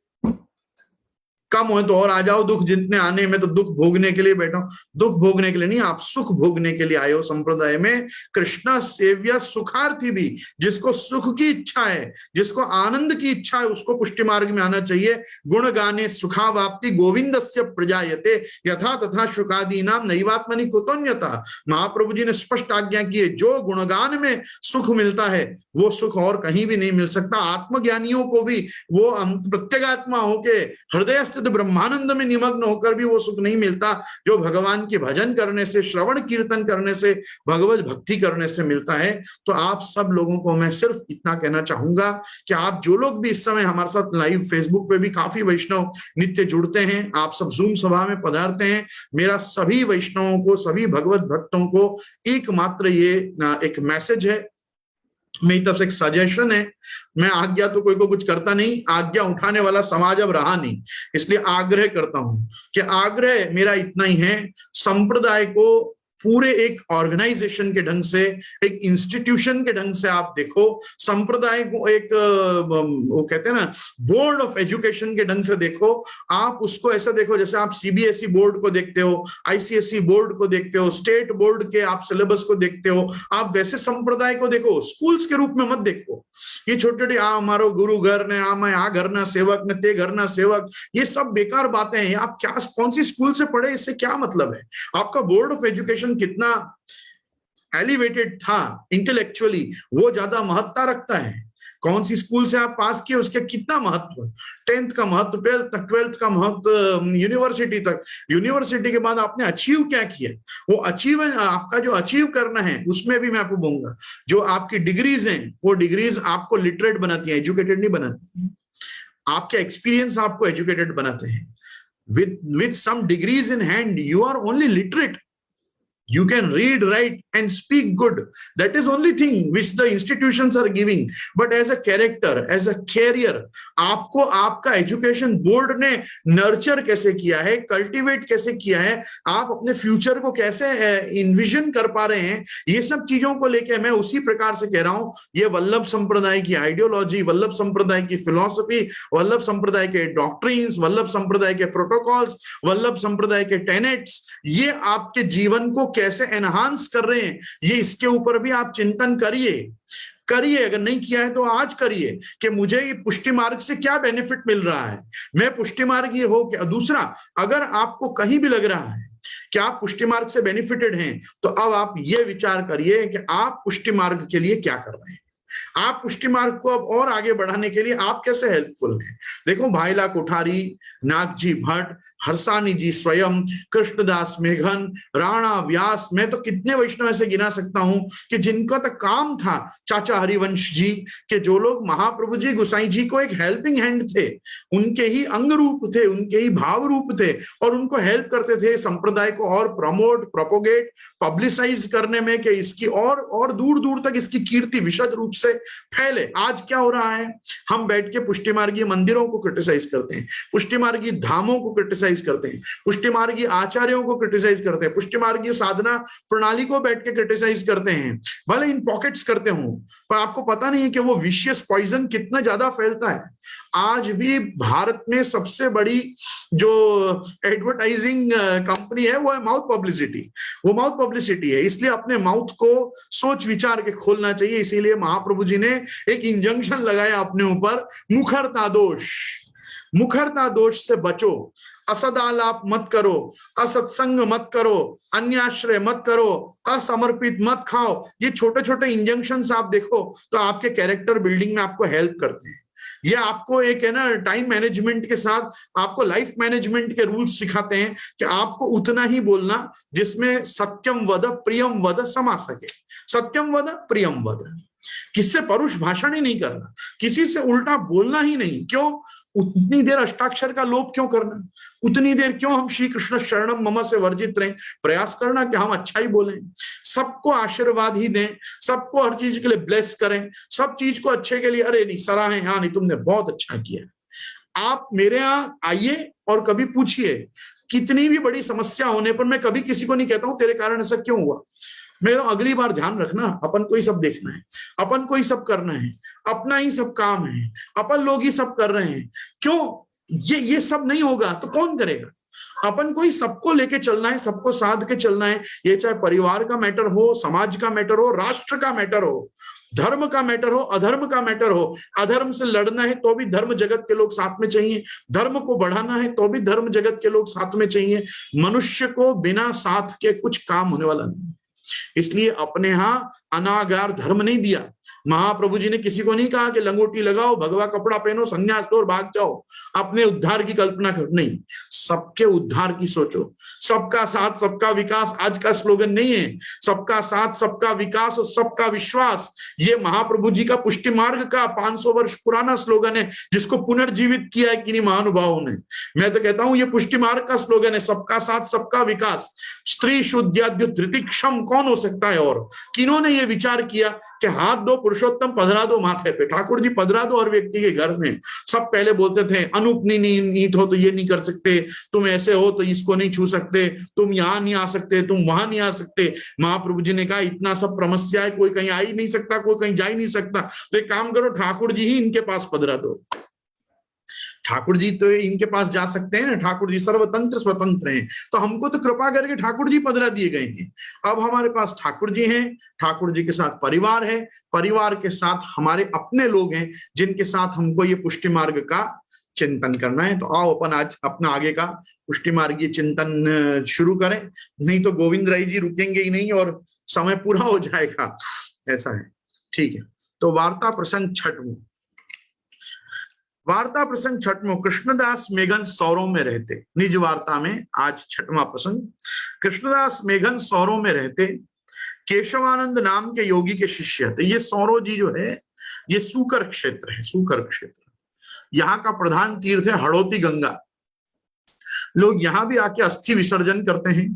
S1: कम हो तो और आ जाओ, दुख जितने आने में तो दुख भोगने के लिए बैठो। दुख भोगने के लिए नहीं, आप सुख भोगने के लिए आए हो। संप्रदाय में कृष्णा सेव्य सुखार्थी भी, जिसको सुख की इच्छा है, जिसको आनंद की इच्छा है, उसको पुष्टि मार्ग में आना चाहिए। गुण गाने सुखावाप्ति गोविंदस्य प्रजायते यथा तथा शुकादी नाम नैवात्मनि कुतोन्यता। महाप्रभु जी ने स्पष्ट आज्ञा की है, जो गुणगान में सुख मिलता है वो सुख और कहीं भी नहीं मिल सकता। आत्मज्ञानियों को भी वो प्रत्यगात्मा होके हृदय ब्रह्मानंद में निमग्न होकर भी वो सुख नहीं मिलता, जो भगवान के भजन करने से, श्रवण कीर्तन करने से, भगवत भक्ति करने से मिलता है। तो आप सब लोगों को मैं सिर्फ इतना कहना चाहूंगा कि आप जो लोग भी इस समय हमारे साथ लाइव फेसबुक पे भी काफी वैष्णव नित्य जुड़ते हैं, आप सब जूम सभा में पधारते हैं, मेरा सभी वैष्णवों को, सभी भगवत भक्तों को एकमात्र ये एक मैसेज है, मेरी तरफ से एक सजेशन है। मैं आज्ञा तो कोई को कुछ करता नहीं, आज्ञा उठाने वाला समाज अब रहा नहीं, इसलिए आग्रह करता हूं कि आग्रह मेरा इतना ही है, संप्रदाय को पूरे एक ऑर्गेनाइजेशन के ढंग से, एक इंस्टीट्यूशन के ढंग से आप देखो। संप्रदाय को एक वो कहते हैं ना बोर्ड ऑफ एजुकेशन के ढंग से देखो। आप उसको ऐसा देखो जैसे आप सीबीएसई बोर्ड को देखते हो, आईसीएसई बोर्ड को देखते हो, स्टेट बोर्ड के आप सिलेबस को देखते हो, आप वैसे संप्रदाय को देखो। स्कूल्स के रूप में मत देखो, ये छोटे छोटे हमारो गुरु घर ने मैं आ घर ना सेवक ने ते घर ना सेवक, ये सब बेकार बातें हैं। आप क्या कौन सी स्कूल से पढ़े, इससे क्या मतलब है? आपका बोर्ड ऑफ एजुकेशन कितना एलिवेटेड था इंटेलेक्चुअली, वो ज्यादा महत्ता रखता है। कौन सी स्कूल से आप पास किए उसके कितना महत्व, 10th का महत्व, 12th का महत्व, यूनिवर्सिटी तक, यूनिवर्सिटी के बाद आपने अचीव क्या किया, वो अचीव आपका जो अचीव करना है उसमें भी मैं आपको बोलूंगा। जो आपकी डिग्रीज हैं वो डिग्रीज आपको लिटरेट बनाती है, एजुकेटेड नहीं बनाती है। आपके एक्सपीरियंस आपको एजुकेटेड बनाते हैं। with some degrees in hand, you are only literate. You can read, write and speak good. That is only thing which the institutions are giving. But as a character, as a career, आपको आपका education board ने nurture कैसे किया है, cultivate कैसे किया है, आप अपने फ्यूचर को कैसे इन्विजन कर पा रहे हैं, ये सब चीजों को लेके मैं उसी प्रकार से कह रहा हूं। ये वल्लभ संप्रदाय की आइडियोलॉजी, वल्लभ संप्रदाय की फिलॉसफी, वल्लभ संप्रदाय के डॉक्ट्रिन्स, वल्लभ संप्रदाय के प्रोटोकॉल्स, वल्लभ संप्रदाय के टेनेट्स, ये आपके जीवन को कैसे एनहांस कर रहे हैं, ये इसके ऊपर भी आप चिंतन करिए। अगर नहीं किया है तो आज करिए कि मुझे ये पुष्टि मार्ग से क्या बेनिफिट मिल रहा है, मैं पुष्टि मार्ग ये हो क्या। दूसरा, अगर आपको कहीं भी लग रहा है कि आप पुष्टि मार्ग से बेनिफिटेड हैं, तो अब आप ये विचार करिए कि आप पुष्टि मार्ग के लिए क्या कर रहे हैं, आप पुष्टि मार्ग को अब और आगे बढ़ाने के लिए आप कैसे हेल्पफुल हैं। देखो, भाईला कोठारी, नागजी भट्ट, हरसानी जी स्वयं, कृष्णदास मेघन, राणा व्यास, मैं तो कितने वैष्णव ऐसे गिना सकता हूं कि जिनका तो काम था, चाचा हरिवंश जी, के जो लोग महाप्रभु जी गुसाई जी को एक हेल्पिंग हैंड थे, उनके ही अंग रूप थे, उनके ही भाव रूप थे, और उनको हेल्प करते थे संप्रदाय को और प्रमोट, प्रोपोगेट, पब्लिसाइज करने में, कि इसकी और दूर दूर तक इसकी कीर्ति विशद रूप से फैले। आज क्या हो रहा है, हम बैठ के पुष्टि मार्गी मंदिरों को क्रिटिसाइज करते हैं, पुष्टि मार्गी धामों को क्रिटिसाइज करते हैं, पुष्टि मार्गी आचार्यों को क्रिटिसाइज करते हैं, पुष्टि मार्गी साधना प्रणाली को बैठ के क्रिटिसाइज करते हैं, भले इन पॉकेट्स करते हों, पर आपको पता नहीं है कि वो विशियस पॉइजन कितना ज्यादा फैलता है। आज भी भारत में सबसे बड़ी जो एडवर्टाइजिंग कंपनी है वो है माउथ पब्लिसिटी, वो माउथ पब्लिसिटी है। इसलिए अपने माउथ को सोच विचार के खोलना चाहिए। इसीलिए महाप्रभु जी ने एक इंजंक्शन लगाया अपने ऊपर, मुखरता दोष से बचो, असदालाप मत करो, असत्संग मत करो, अन्याश्रय मत करो, असमर्पित मत खाओ। ये छोटे छोटे इंजंक्शंस आप देखो तो आपके कैरेक्टर बिल्डिंग में आपको हेल्प करते हैं। ये आपको एक है ना टाइम मैनेजमेंट के साथ आपको लाइफ मैनेजमेंट के रूल्स सिखाते हैं कि आपको उतना ही बोलना जिसमें सत्यम वद प्रियम वद समा सके। सत्यम वद प्रियम वद, किससे परुष भाषण ही नहीं करना, किसी से उल्टा बोलना ही नहीं। क्यों? उतनी देर अष्टाक्षर का लोप क्यों करना, उतनी देर क्यों हम श्री कृष्ण शरणम मम से वर्जित रहें। प्रयास करना कि हम अच्छा ही बोलें, सबको आशीर्वाद ही दें, सबको हर चीज के लिए ब्लेस करें, सब चीज को अच्छे के लिए अरे नहीं सराहें, हाँ नहीं तुमने बहुत अच्छा किया। आप मेरे यहाँ आइए और कभी पूछिए, कितनी भी बड़ी समस्या होने पर मैं कभी किसी को नहीं कहता हूं तेरे कारण ऐसा क्यों हुआ। मैं तो अगली बार ध्यान रखना, अपन को ही सब देखना है, अपन को ही सब करना है, अपना ही सब काम है, अपन लोग ही सब कर रहे हैं। क्यों? ये सब नहीं होगा तो कौन करेगा? अपन को ही सबको लेके चलना है, सबको साध के चलना है। ये चाहे परिवार का मैटर हो, समाज का मैटर हो, राष्ट्र का मैटर हो, धर्म का मैटर हो, अधर्म का मैटर हो। अधर्म से लड़ना है तो भी धर्म जगत के लोग साथ में चाहिए, धर्म को बढ़ाना है तो भी धर्म जगत के लोग साथ में चाहिए। मनुष्य को बिना साथ के कुछ काम होने वाला नहीं। इसलिए अपने यहां अनागार धर्म नहीं दिया। महाप्रभु जी ने किसी को नहीं कहा कि लंगोटी लगाओ, भगवा कपड़ा पहनो, संन्यास लो और भाग जाओ, अपने उद्धार की कल्पना करो। नहीं, सबके उद्धार की सोचो। सबका साथ सबका विकास आज का स्लोगन नहीं है, सबका साथ सबका विकास और सबका विश्वास। ये महाप्रभु जी का पुष्टि मार्ग का 500 वर्ष पुराना स्लोगन है, जिसको पुनर्जीवित किया है किन्हीं महानुभावों ने। मैं तो कहता हूं ये पुष्टि मार्ग का स्लोगन है, सबका साथ सबका विकास। स्त्री शुद्धाद्य धृतिक्षम कौन हो सकता है? और किन्होंने ये विचार किया कि हाथ दो पुरुषोत्तम पधरा दो माथे पे। ठाकुर जी पधरा दो हर व्यक्ति के घर में। सब पहले बोलते थे अनुपनी नीत हो तो ये नहीं कर सकते, तुम ऐसे हो तो इसको नहीं छू सकते, तुम यहां नहीं आ सकते, तुम वहां नहीं आ सकते। महाप्रभु जी ने कहा इतना सब समस्या है, कोई कहीं आ ही नहीं सकता, कोई कहीं जा ही नहीं सकता, तो एक काम करो ठाकुर जी ही इनके पास पधरा दो। ठाकुर जी तो इनके पास जा सकते हैं ना, ठाकुर जी सर्वतंत्र स्वतंत्र हैं, तो हमको तो कृपा करके ठाकुर जी पधरा दिए गए हैं। अब हमारे पास ठाकुर जी हैं, ठाकुर जी के साथ परिवार है, परिवार के साथ हमारे अपने लोग हैं जिनके साथ हमको ये पुष्टि मार्ग का चिंतन करना है। तो आओ अपन आज अपना आगे का पुष्टि मार्गीय चिंतन शुरू करें, नहीं तो गोविंद राय जी रुकेंगे ही नहीं और समय पूरा हो जाएगा, ऐसा है। ठीक है, तो वार्ता प्रसंग छठवां। वार्ता प्रसंग छठवां। कृष्णदास मेघन सौरों में रहते। निज वार्ता में आज छठवां प्रसंग। कृष्णदास मेघन सौरों में रहते, केशवानंद नाम के योगी के शिष्य थे। ये सौरो जी जो है ये सूकर क्षेत्र है, सूकर क्षेत्र। यहाँ का प्रधान तीर्थ है हड़ौती गंगा। लोग यहाँ भी आके अस्थि विसर्जन करते हैं।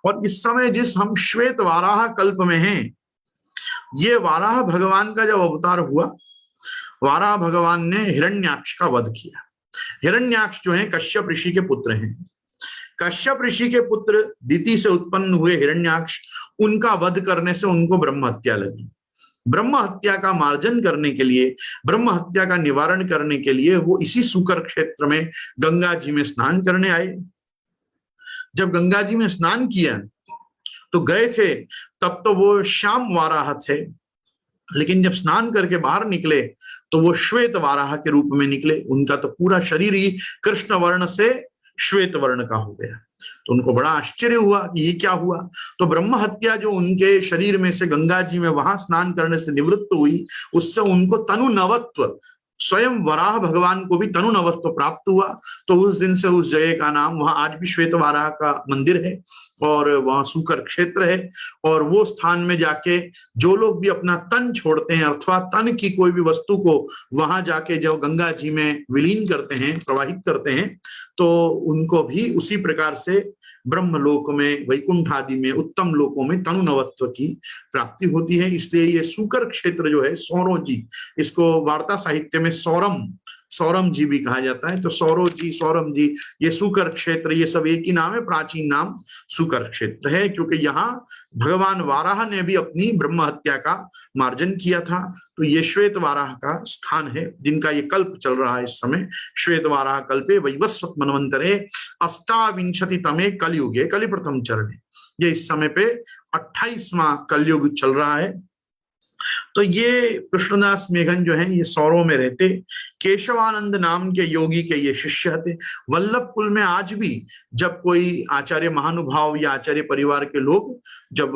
S1: और इस समय जिस हम श्वेत वाराह कल्प में हैं, ये वाराह भगवान का जब अवतार हुआ, वाराह भगवान ने हिरण्याक्ष का वध किया। हिरण्याक्ष जो है कश्यप ऋषि के पुत्र हैं। कश्यप ऋषि के पुत्र दिति से उत्पन्न हुए हिरण्याक्ष, उनका वध करने से उनको ब्रह्म हत्या लगी। ब्रह्म हत्या का मार्जन करने के लिए, ब्रह्म हत्या का निवारण करने के लिए वो इसी सूकर क्षेत्र में गंगा जी में स्नान करने आए। जब गंगा जी में स्नान किया तो गए थे, तब तो वो श्याम वाराह थे, लेकिन जब स्नान करके बाहर निकले तो वो श्वेत वाराह के रूप में निकले। उनका तो पूरा शरीर ही कृष्ण वर्ण से श्वेत वर्ण का हो गया। तो उनको बड़ा आश्चर्य हुआ कि ये क्या हुआ। तो ब्रह्म हत्या जो उनके शरीर में से गंगा जी में वहां स्नान करने से निवृत्त हुई, उससे उनको तनु नवत्व, स्वयं वराह भगवान को भी तनु नवत्व प्राप्त हुआ। तो उस दिन से उस जगह का नाम, वहां आज भी श्वेत वाराह का मंदिर है और वहां सूकर क्षेत्र है। और वो स्थान में जाके जो लोग भी अपना तन छोड़ते हैं अथवा तन की कोई भी वस्तु को वहां जाके जो गंगा जी में विलीन करते हैं, प्रवाहित करते हैं, तो उनको भी उसी प्रकार से ब्रह्मलोक में, वैकुंठ आदि में, उत्तम लोकों में तनु नवत्व की प्राप्ति होती है। इसलिए ये सूकर क्षेत्र जो है, सौरो जी, इसको वार्ता साहित्य में सौरम, सौरम जी भी कहा जाता है। तो सौरो जी, सौरम जी, ये सूकर क्षेत्र, ये सब एक ही नाम है, प्राचीन नाम सूकर क्षेत्र है, क्योंकि यहाँ भगवान वाराह ने भी अपनी ब्रह्म हत्या का मार्जन किया था। तो ये श्वेत वाराह का स्थान है, जिनका ये कल्प चल रहा है इस समय। श्वेत वाराह कल्पे वैवस्वत मनवंतरे अष्टाविंशति तमे कलयुगे, कलि प्रथम चरण। ये इस समय पे 28वां कलयुग चल रहा है। तो तो ये कृष्णदास मेघन जो है ये सौरों में रहते, केशवानंद नाम के योगी के ये शिष्य थे। वल्लभ कुल में आज भी जब कोई आचार्य महानुभाव या आचार्य परिवार के लोग जब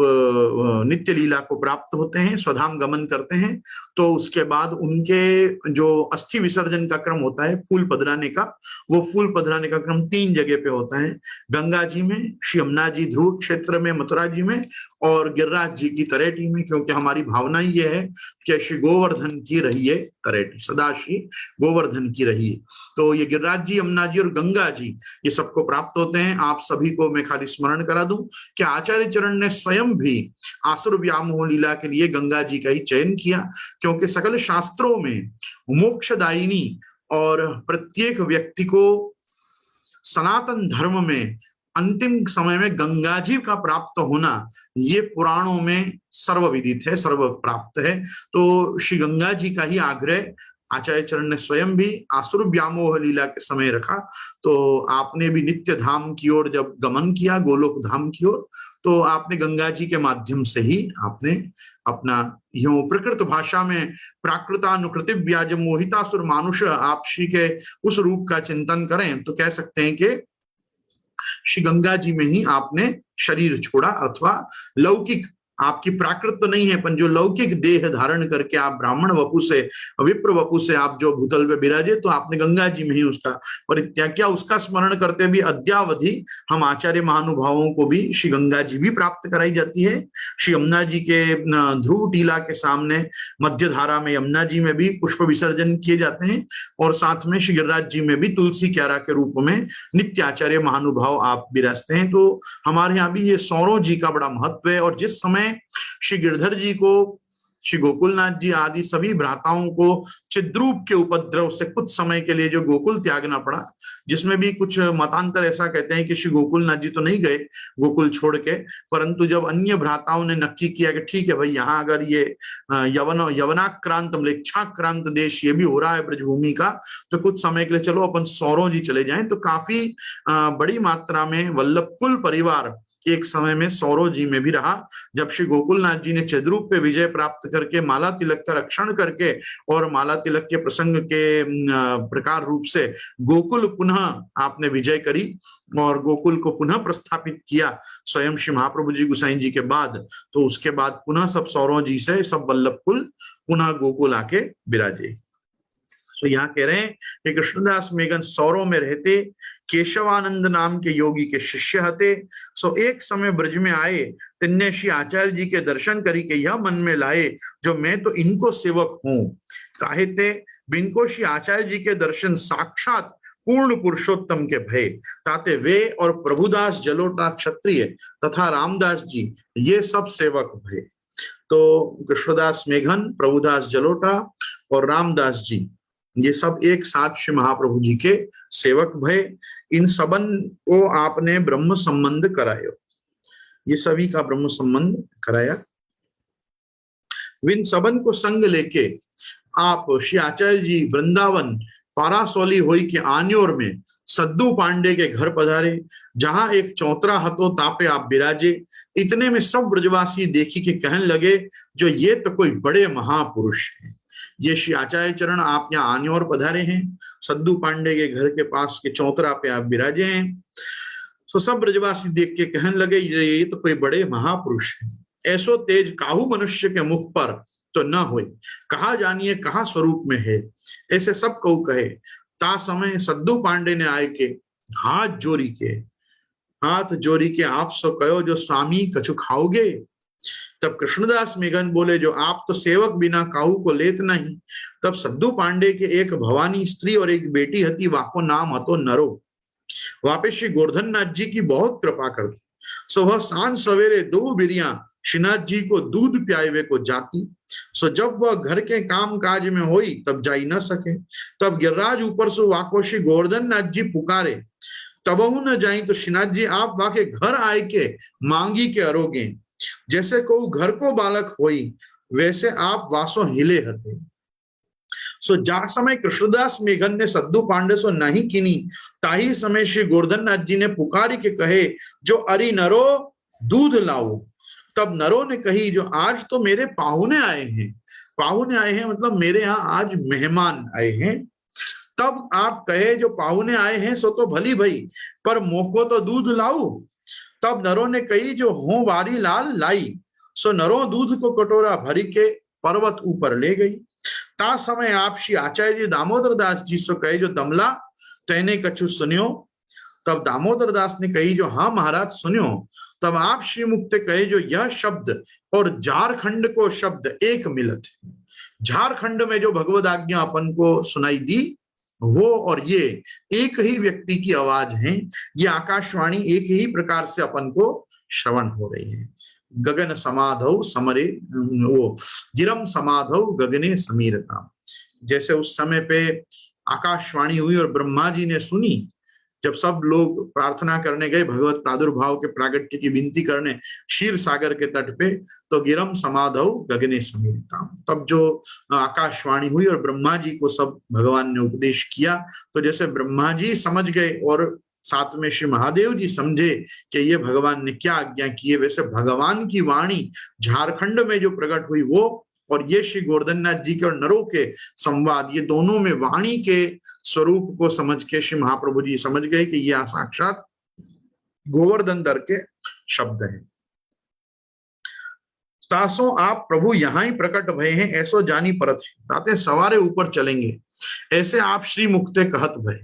S1: नित्य लीला को प्राप्त होते हैं, स्वधाम गमन करते हैं, तो उसके बाद उनके जो अस्थि विसर्जन का क्रम होता है फूल पधराने का, वो फूल पधराने का क्रम 3 जगह पे होता है, गंगा जी में, श्री यमुना जी ध्रुव क्षेत्र में मथुरा जी में, और गिरिराज जी की तरेटी में, क्योंकि हमारी भावना ये है कि श्री गोवर्धन की रहिए तरेटी, सदा श्री गोवर्धन की रहिए। तो ये गिरिराज जी, यमुना जी और गंगा जी ये सबको प्राप्त होते हैं। आप सभी को मैं खाली स्मरण करा दूं कि आचार्य चरण ने स्वयं भी आसुर व्यामोह लीला के लिए गंगा जी का ही चयन किया, क्योंकि सकल शास्त्रों में मोक्षदायिनी और प्रत्येक व्यक्ति को सनातन धर्म में अंतिम समय में गंगा जी का प्राप्त होना ये पुराणों में सर्वविदित है, सर्व प्राप्त है। तो श्री गंगा जी का ही आग्रह आचार्य चरण ने स्वयं भी आसुर व्यामोह लीला के समय रखा। तो आपने भी नित्य धाम की ओर जब गमन किया, गोलोक धाम की ओर, तो आपने गंगा जी के माध्यम से ही आपने अपना यूं प्रकृत भाषा में प्राकृतानुकृति व्याज मोहितासुर मानुष, आप श्री के उस रूप का चिंतन करें तो कह सकते हैं कि श्री गंगा जी में ही आपने शरीर छोड़ा, अथवा लौकिक आपकी प्राकृत तो नहीं है, पर जो लौकिक देह धारण करके आप ब्राह्मण वपु से, विप्र वपु से आप जो भूतल पे विराजे, तो आपने गंगा जी में ही उसका परित्याग किया। उसका स्मरण करते भी अद्यावधि हम आचार्य महानुभावों को भी श्री गंगा जी भी प्राप्त कराई जाती है। श्री यमुना जी के ध्रुव टीला के सामने मध्य धारा में यमुना जी में भी पुष्प विसर्जन किए जाते हैं, और साथ में श्री गिरिराज जी में भी तुलसी क्यारा के रूप में नित्य आचार्य महानुभाव आप विराजते हैं। तो हमारे यहाँ भी ये सौरों जी का बड़ा महत्व है। और जिस समय श्री गिरधर जी को, श्री गोकुलनाथ जी आदि सभी भ्राताओं को चिद्रूप के उपद्रव से कुछ समय के लिए जो गोकुल त्यागना पड़ा, जिसमें भी कुछ मतांतर ऐसा कहते हैं कि श्री गोकुलनाथ जी तो नहीं गए गोकुल छोड़ के, परंतु जब अन्य भ्राताओं ने नक्की किया कि ठीक है भाई, यहाँ अगर ये यवनाक्रांत म्लेच्छाक्रांत देश ये भी हो रहा है ब्रजभूमि का, तो कुछ समय के लिए चलो अपन सौरों जी चले जाएं। तो काफी बड़ी मात्रा में वल्लभ कुल परिवार एक समय में सौरों जी में भी रहा। जब श्री गोकुलनाथ जी ने चिद्रूप पे विजय प्राप्त करके माला तिलक का रक्षण करके और माला तिलक के प्रसंग के प्रकार रूप से गोकुल पुनः आपने विजय करी और गोकुल को पुनः प्रस्थापित किया स्वयं श्री महाप्रभु जी गोसाई जी के बाद, तो उसके बाद पुनः सब सौरों जी से सब वल्लभ कुल पुनः गोकुल आके विराजे। तो यहाँ कह रहे हैं कि कृष्णदास मेघन सौरों में रहते, केशवानंद नाम के योगी के शिष्य हते। सो एक समय ब्रज में आए, तिन्ने श्री आचार्य जी के दर्शन करी के यह मन में लाए, जो मैं तो इनको सेवक हूं। काहेते बिनको श्री आचार्य जी के दर्शन साक्षात पूर्ण पुरुषोत्तम के भय, ताते वे और प्रभुदास जलोटा क्षत्रिय तथा रामदास जी ये सब सेवक भय। तो कृष्णदास मेघन, प्रभुदास जलोटा और रामदास जी ये सब एक साथ श्री महाप्रभु जी के सेवक भय। इन सबन को आपने ब्रह्म संबंध करायो, ये सभी का ब्रह्म संबंध कराया। इन सबन को संग लेके आप श्री आचार्य जी वृंदावन पारासौली होई के आन्योर में सद्दू पांडे के घर पधारे, जहां एक चौतरा हतो तापे आप विराजे। इतने में सब ब्रजवासी देखी के कहने लगे, जो ये तो कोई बड़े महापुरुष हैं। ये श्री आचार्य चरण आप यहाँ आन्योर पधारे हैं, सद्दू पांडे के घर के पास के चौतरा पे आप विराजे हैं। तो सब ब्रजवासी देख के कहने लगे, ये तो कोई बड़े महापुरुष हैं। ऐसो तेज काहू मनुष्य के मुख पर तो न होए, कहा जानिए कहा स्वरूप में है। ऐसे सब कहू कहे, ता समय सद्दू पांडे ने आए के हाथ जोड़ी के आप सो कहो, जो स्वामी कछु खाओगे। तब कृष्णदास मेघन बोले, जो आप तो सेवक बिना काहू को लेत नहीं। तब सद्दू पांडे के एक भवानी स्त्री और एक बेटी हती, वाको नाम हतो नरो। वापिस श्री गोवर्धन नाथ जी की बहुत कृपा कर दी। सो वह सांझ सवेरे 2 बिरिया श्रीनाथ जी को दूध प्यायवे को जाती। सो जब वह घर के काम काज में होई, तब जाई न सके। तब गिरिराज ऊपर से वाको श्री गोवर्धन नाथ जी पुकारे, तबहु न जाई। तो श्रीनाथ जी आप वाके घर आए के मांगी के अरोगे। जैसे को घर को बालक होई, वैसे आप वासो हिले हते। सो जा समय कृष्णदास मेघन ने सद्दू पांडे सो नहीं किनी, ताही समय श्री गोवर्धन नाथ जी ने पुकारी के कहे, जो अरि नरो दूध लाओ। तब नरो ने कही, जो आज तो मेरे पाहुने आए हैं, पाहुने आए हैं मतलब मेरे यहाँ आज मेहमान आए हैं। तब आप कहे जो पाहुने आए हैं सो तो भली भई, पर मोको तो दूध लाऊ। तब नरों ने कही जो हो वारी लाल लाई। सो नरों दूध को कटोरा भरी के पर्वत ऊपर ले गई। ता समय आप श्री आचार्य जी दामोदर दास जी सो कहे जो दमला तैने कछु सुनियो। तब दामोदर दास ने कही जो हाँ महाराज सुनियो। तब आप श्री मुक्ते कहे जो यह शब्द और झारखंड को शब्द एक मिलत है। झारखंड में जो भगवद आज्ञा अपन को सुनाई दी वो और ये एक ही व्यक्ति की आवाज है। ये आकाशवाणी एक ही प्रकार से अपन को श्रवण हो रही है। गगन समाधौ समरे वो गिरम समाधौ गगने समीरता। जैसे उस समय पे आकाशवाणी हुई और ब्रह्मा जी ने सुनी, जब सब लोग प्रार्थना करने गए भगवत प्रादुर्भाव के प्रागट्य की विनती करने क्षीर सागर के तट पे, तो गिरम समाधौ गगने समीरता। तब जो आकाशवाणी हुई और ब्रह्मा जी को सब भगवान ने उपदेश किया, तो जैसे ब्रह्मा जी समझ गए और साथ में श्री महादेव जी समझे कि ये भगवान ने क्या आज्ञा की है, वैसे भगवान की वाणी झारखंड में जो प्रकट हुई वो और ये श्री गोवर्धननाथ जी के और नरों के संवाद, ये दोनों में वाणी के स्वरूप को समझ के श्री महाप्रभु जी समझ गए कि यह साक्षात गोवर्धन दर के शब्द हैं। तासो आप प्रभु यहां ही प्रकट भय हैं ऐसो जानी परत है। ताते सवारे ऊपर चलेंगे ऐसे आप श्री मुक्ते कहत भय।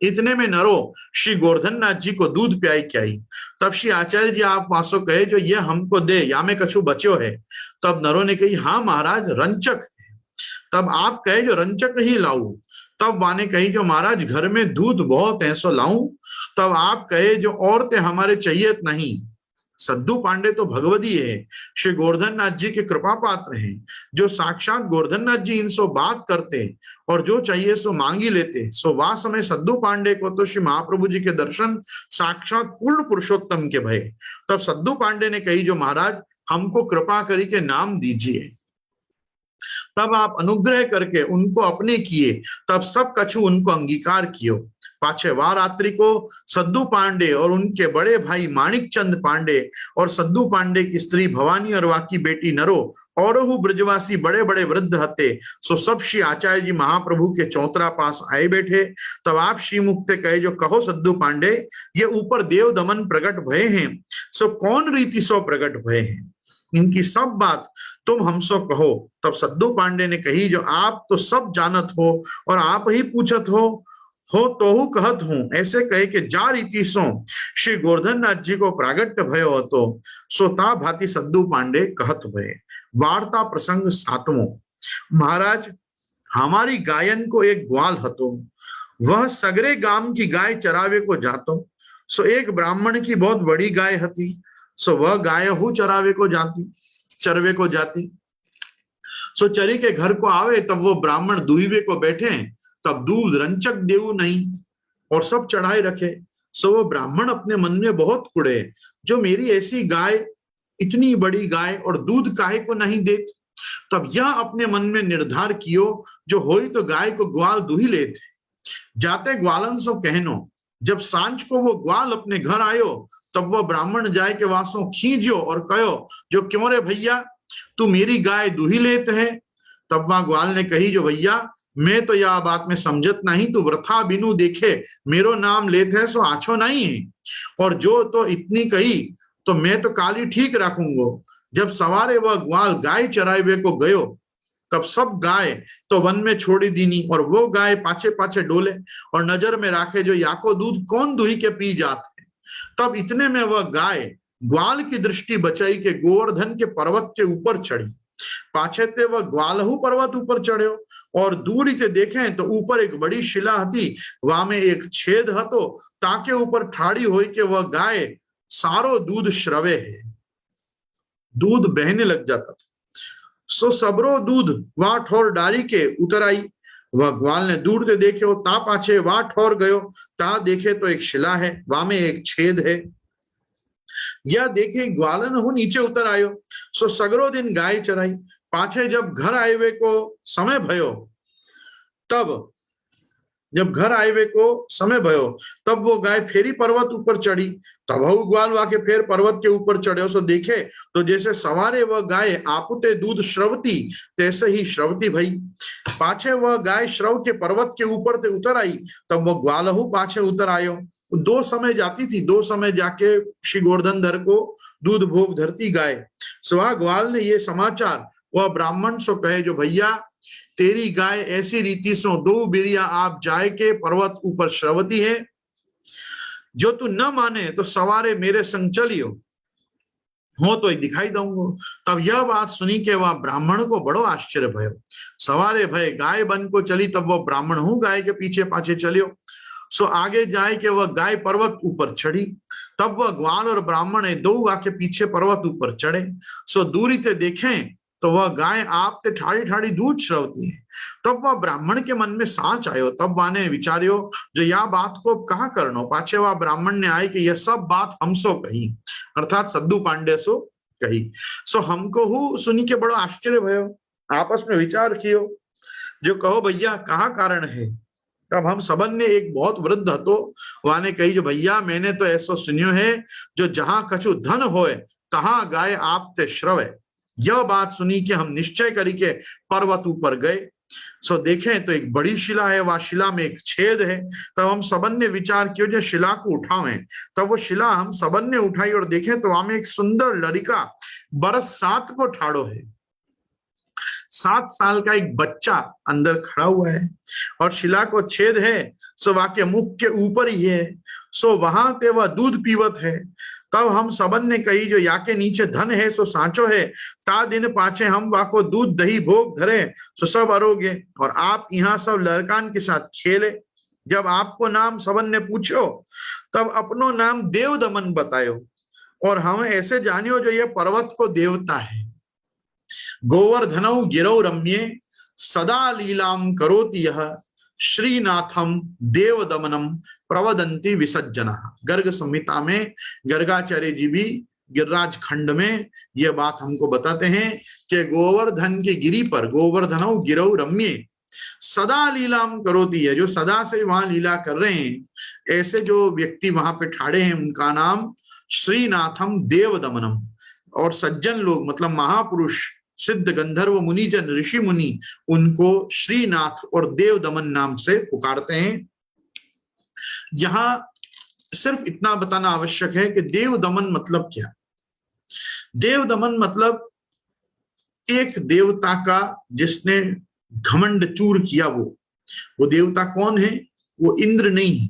S1: इतने में नरो श्री गोवर्धननाथ जी को दूध प्याई क्याई। तब श्री आचार्य जी आप वासो कहे जो ये हमको दे या में कछु बच्यो है। तब नरों ने कही हाँ महाराज रंचक है। तब आप कहे जो रंचक ही लाऊं। तब वाने कही जो महाराज घर में दूध बहुत है सो लाऊं। तब आप कहे जो औरतें हमारे चाहिए नहीं। सद्दू पांडे तो भगवदी है, श्री गोवर्धननाथ जी के कृपा पात्र हैं, जो साक्षात गोवर्धननाथ जी इनसे बात करते और जो चाहिए सो मांगी लेते। सो वह समय सद्दू पांडे को तो श्री महाप्रभु जी के दर्शन साक्षात पूर्ण पुरुषोत्तम के भय। तब सद्दू पांडे ने कही जो महाराज हमको कृपा करी के नाम दीजिए। तब आप अनुग्रह करके उनको अपने किए। तब सब कछु उनको अंगीकार कियो। पाछे वार रात्रि को सद्दू पांडे और उनके बड़े भाई माणिक चंद पांडे और सद्दू पांडे की स्त्री भवानी और वाकी बेटी नरो और ब्रजवासी बड़े बड़े वृद्ध हते। सो सब श्री आचार्य जी महाप्रभु के चौतरा पास आए बैठे। तब आप श्री मुक्ते कहे जो कहो सद्दू पांडे ये ऊपर देव दमन प्रकट भय हैं। सो कौन रीति सो प्रकट भय हैं, इनकी सब बात तुम हमसो कहो। तब सद्दू पांडे ने कही जो आप तो सब जानत हो और आप ही पूछत हो तो कहत हूं। ऐसे कहे कि जा रीति सो श्री गोवर्धननाथ जी को प्रागट्य भयो तो सोता भांति सद्दू पांडे कहत भय। वार्ता प्रसंग 7वां। महाराज हमारी गायन को एक ग्वाल हतो, वह सगरे गाम की गाय चरावे को जातो। सो एक ब्राह्मण की बहुत बड़ी गाय हती। सो वह गाय हु चरवे को जाती। सो चरी के घर को आवे तब वो ब्राह्मण दुहीवे को बैठे, तब दूध रंचक देऊ नहीं और सब चढ़ाए रखे। सो वो ब्राह्मण अपने मन में बहुत कुड़े जो मेरी ऐसी गाय इतनी बड़ी गाय और दूध काहे को नहीं देत। तब यह अपने मन में निर्धार कियो जो होई तो गाय को ग्वाल दुही लेते। जाते ग्वालन सो कहनो। जब सांझ को वो ग्वाल अपने घर आयो तब वह ब्राह्मण जाए के वासों खींचो और कहो जो क्यों रे भैया तू मेरी गाय दुही लेत है। तब वह ग्वाल ने कही जो भैया मैं तो यह बात में समझत नहीं, तू वृथा बिनु देखे मेरो नाम लेते है सो आछो नहीं है। और जो तो इतनी कही तो मैं तो काली ठीक रखूंगो। जब सवारे वह ग्वाल गाय चरावे को गयो तब सब गाय तो वन में छोड़ी दीनी और वो गाय पाछे पाछे डोले और नजर में राखे जो याको दूध कौन दुही के पी जात है। तब इतने में वह गाय ग्वाल की दृष्टि बचाई के गोवर्धन के पर्वत के ऊपर चढ़ी। पाछे ते वह ग्वालहु पर्वत ऊपर चढ़्यो और दूरी से देखें तो ऊपर एक बड़ी शिला हती, वहां में एक छेद हतो ताके ऊपर ठाड़ी हुई के वह गाय सारो दूध श्रवे है, दूध बहने लग जाता था। सो सबरो दूध वह ठोर डारी के उतर आई। वह ग्वाल ने दूर से देखे हो ता पाछे वह ठोर गयो, ता देखे तो एक शिला है, वहां में एक छेद है। यह देखे ग्वालन हूं नीचे उतर आयो। सो सगरो दिन गाय चराई। पाछे जब घर आए को समय भयो तब जब घर आए को समय भयो, तब वो गाय फेरी पर्वत ऊपर चढ़ी। तब ग्वाल वाके फेर पर्वत के ऊपर चढ़े, सो देखे तो जैसे सवारे वह गाय आपुते दूध श्रवती, तैसे ही श्रवती भई। पाछे वह गाय श्रव के पर्वत के ऊपर ते उतर आई, तब वह ग्वालहु पाछे उतर आयो। दो समय जाती थी, दो समय जाके श्री गोवर्धनधर को दूध भोग धरती गाय। सुहा ग्वाल ने ये समाचार वह ब्राह्मण सो कहे, जो भैया तेरी गाय ऐसी रीति सो दो बिरिया आप जाए के पर्वत ऊपर श्रवती है, जो तू न माने तो सवारे मेरे संग चलियो, हो तो दिखाई दूंगा। तब यह बात सुनी के वह ब्राह्मण को बड़ो आश्चर्य भयो। सवारे भय गाय बन को चली, तब वह ब्राह्मण हूं गाय के पीछे पाछे चलियो। सो आगे जाए के वह गाय पर्वत ऊपर चढ़ी, तब वह ग्वाल और ब्राह्मण दो आके पीछे पर्वत ऊपर चढ़े। सो दूरी ते देखें तो वह गाय आप ते ठाड़ी ठाड़ी दूध श्रवती है। तब वह ब्राह्मण के मन में साच आयो, तब वाने विचारियो जो यह बात को कहा करनो। पाछे वह ब्राह्मण ने आए कि यह सब बात हमसो कही, अर्थात सद्दू पांडे सो कही। सो हमको हु सुनी के बड़ो आश्चर्य भयो, आपस में विचार कियो, जो कहो भैया कहा कारण है। तब हम सबन ने एक बहुत वृद्ध हतो वाने कही, जो भैया मैंने तो ऐसो सुनियो है, जो जहां कछु धन होए तहां गाय आप ते श्रवे। यह बात सुनी कि हम निश्चय करी के पर्वत ऊपर गए। सो देखें तो एक बड़ी शिला है, वह शिला में एक छेद है। तब हम सबन ने विचार किया जो शिला को उठावें। तब वो शिला हम सबन ने उठाई और देखें तो वहां में एक सुंदर लड़का बरस 7 को ठाड़ो है, 7 साल का एक बच्चा अंदर खड़ा हुआ है, और शिला को छेद है सो वाके मुख के ऊपर ही है। सो वहां ते वह दूध पीवत है। तब हम सबन ने कही, जो या के नीचे धन है सो सांचो है, ता दिन पाछे हम वाको दूध दही भोग धरे सो सब अरोगे, और आप यहाँ सब लड़कान के साथ खेले। जब आपको नाम सबन ने पूछो, तब अपनो नाम देव दमन बतायो, और हम ऐसे जानियो जो ये पर्वत को देवता है। गोवर्धनौ गिरौ रम्ये सदा लीलाम करोति यह, श्रीनाथम देव दमनम प्रवदंती विसज्जना। गर्ग संहिता में गर्गाचार्य जी भी गिरिराज खंड में यह बात हमको बताते हैं कि गोवर्धन के गिरी पर, गोवर्धनौ गिरौ रम्ये सदा लीलाम करोति है, जो सदा से वहां लीला कर रहे हैं, ऐसे जो व्यक्ति वहां पे ठाड़े हैं उनका नाम श्रीनाथम देव दमनम। और सज्जन लोग मतलब महापुरुष सिद्ध गंधर्व मुनिजन ऋषि मुनि उनको श्रीनाथ और देव दमन नाम से पुकारते हैं। यहां सिर्फ इतना बताना आवश्यक है कि देव दमन मतलब क्या। देव दमन मतलब एक देवता का जिसने घमंड चूर किया, वो देवता कौन है? वो इंद्र नहीं है,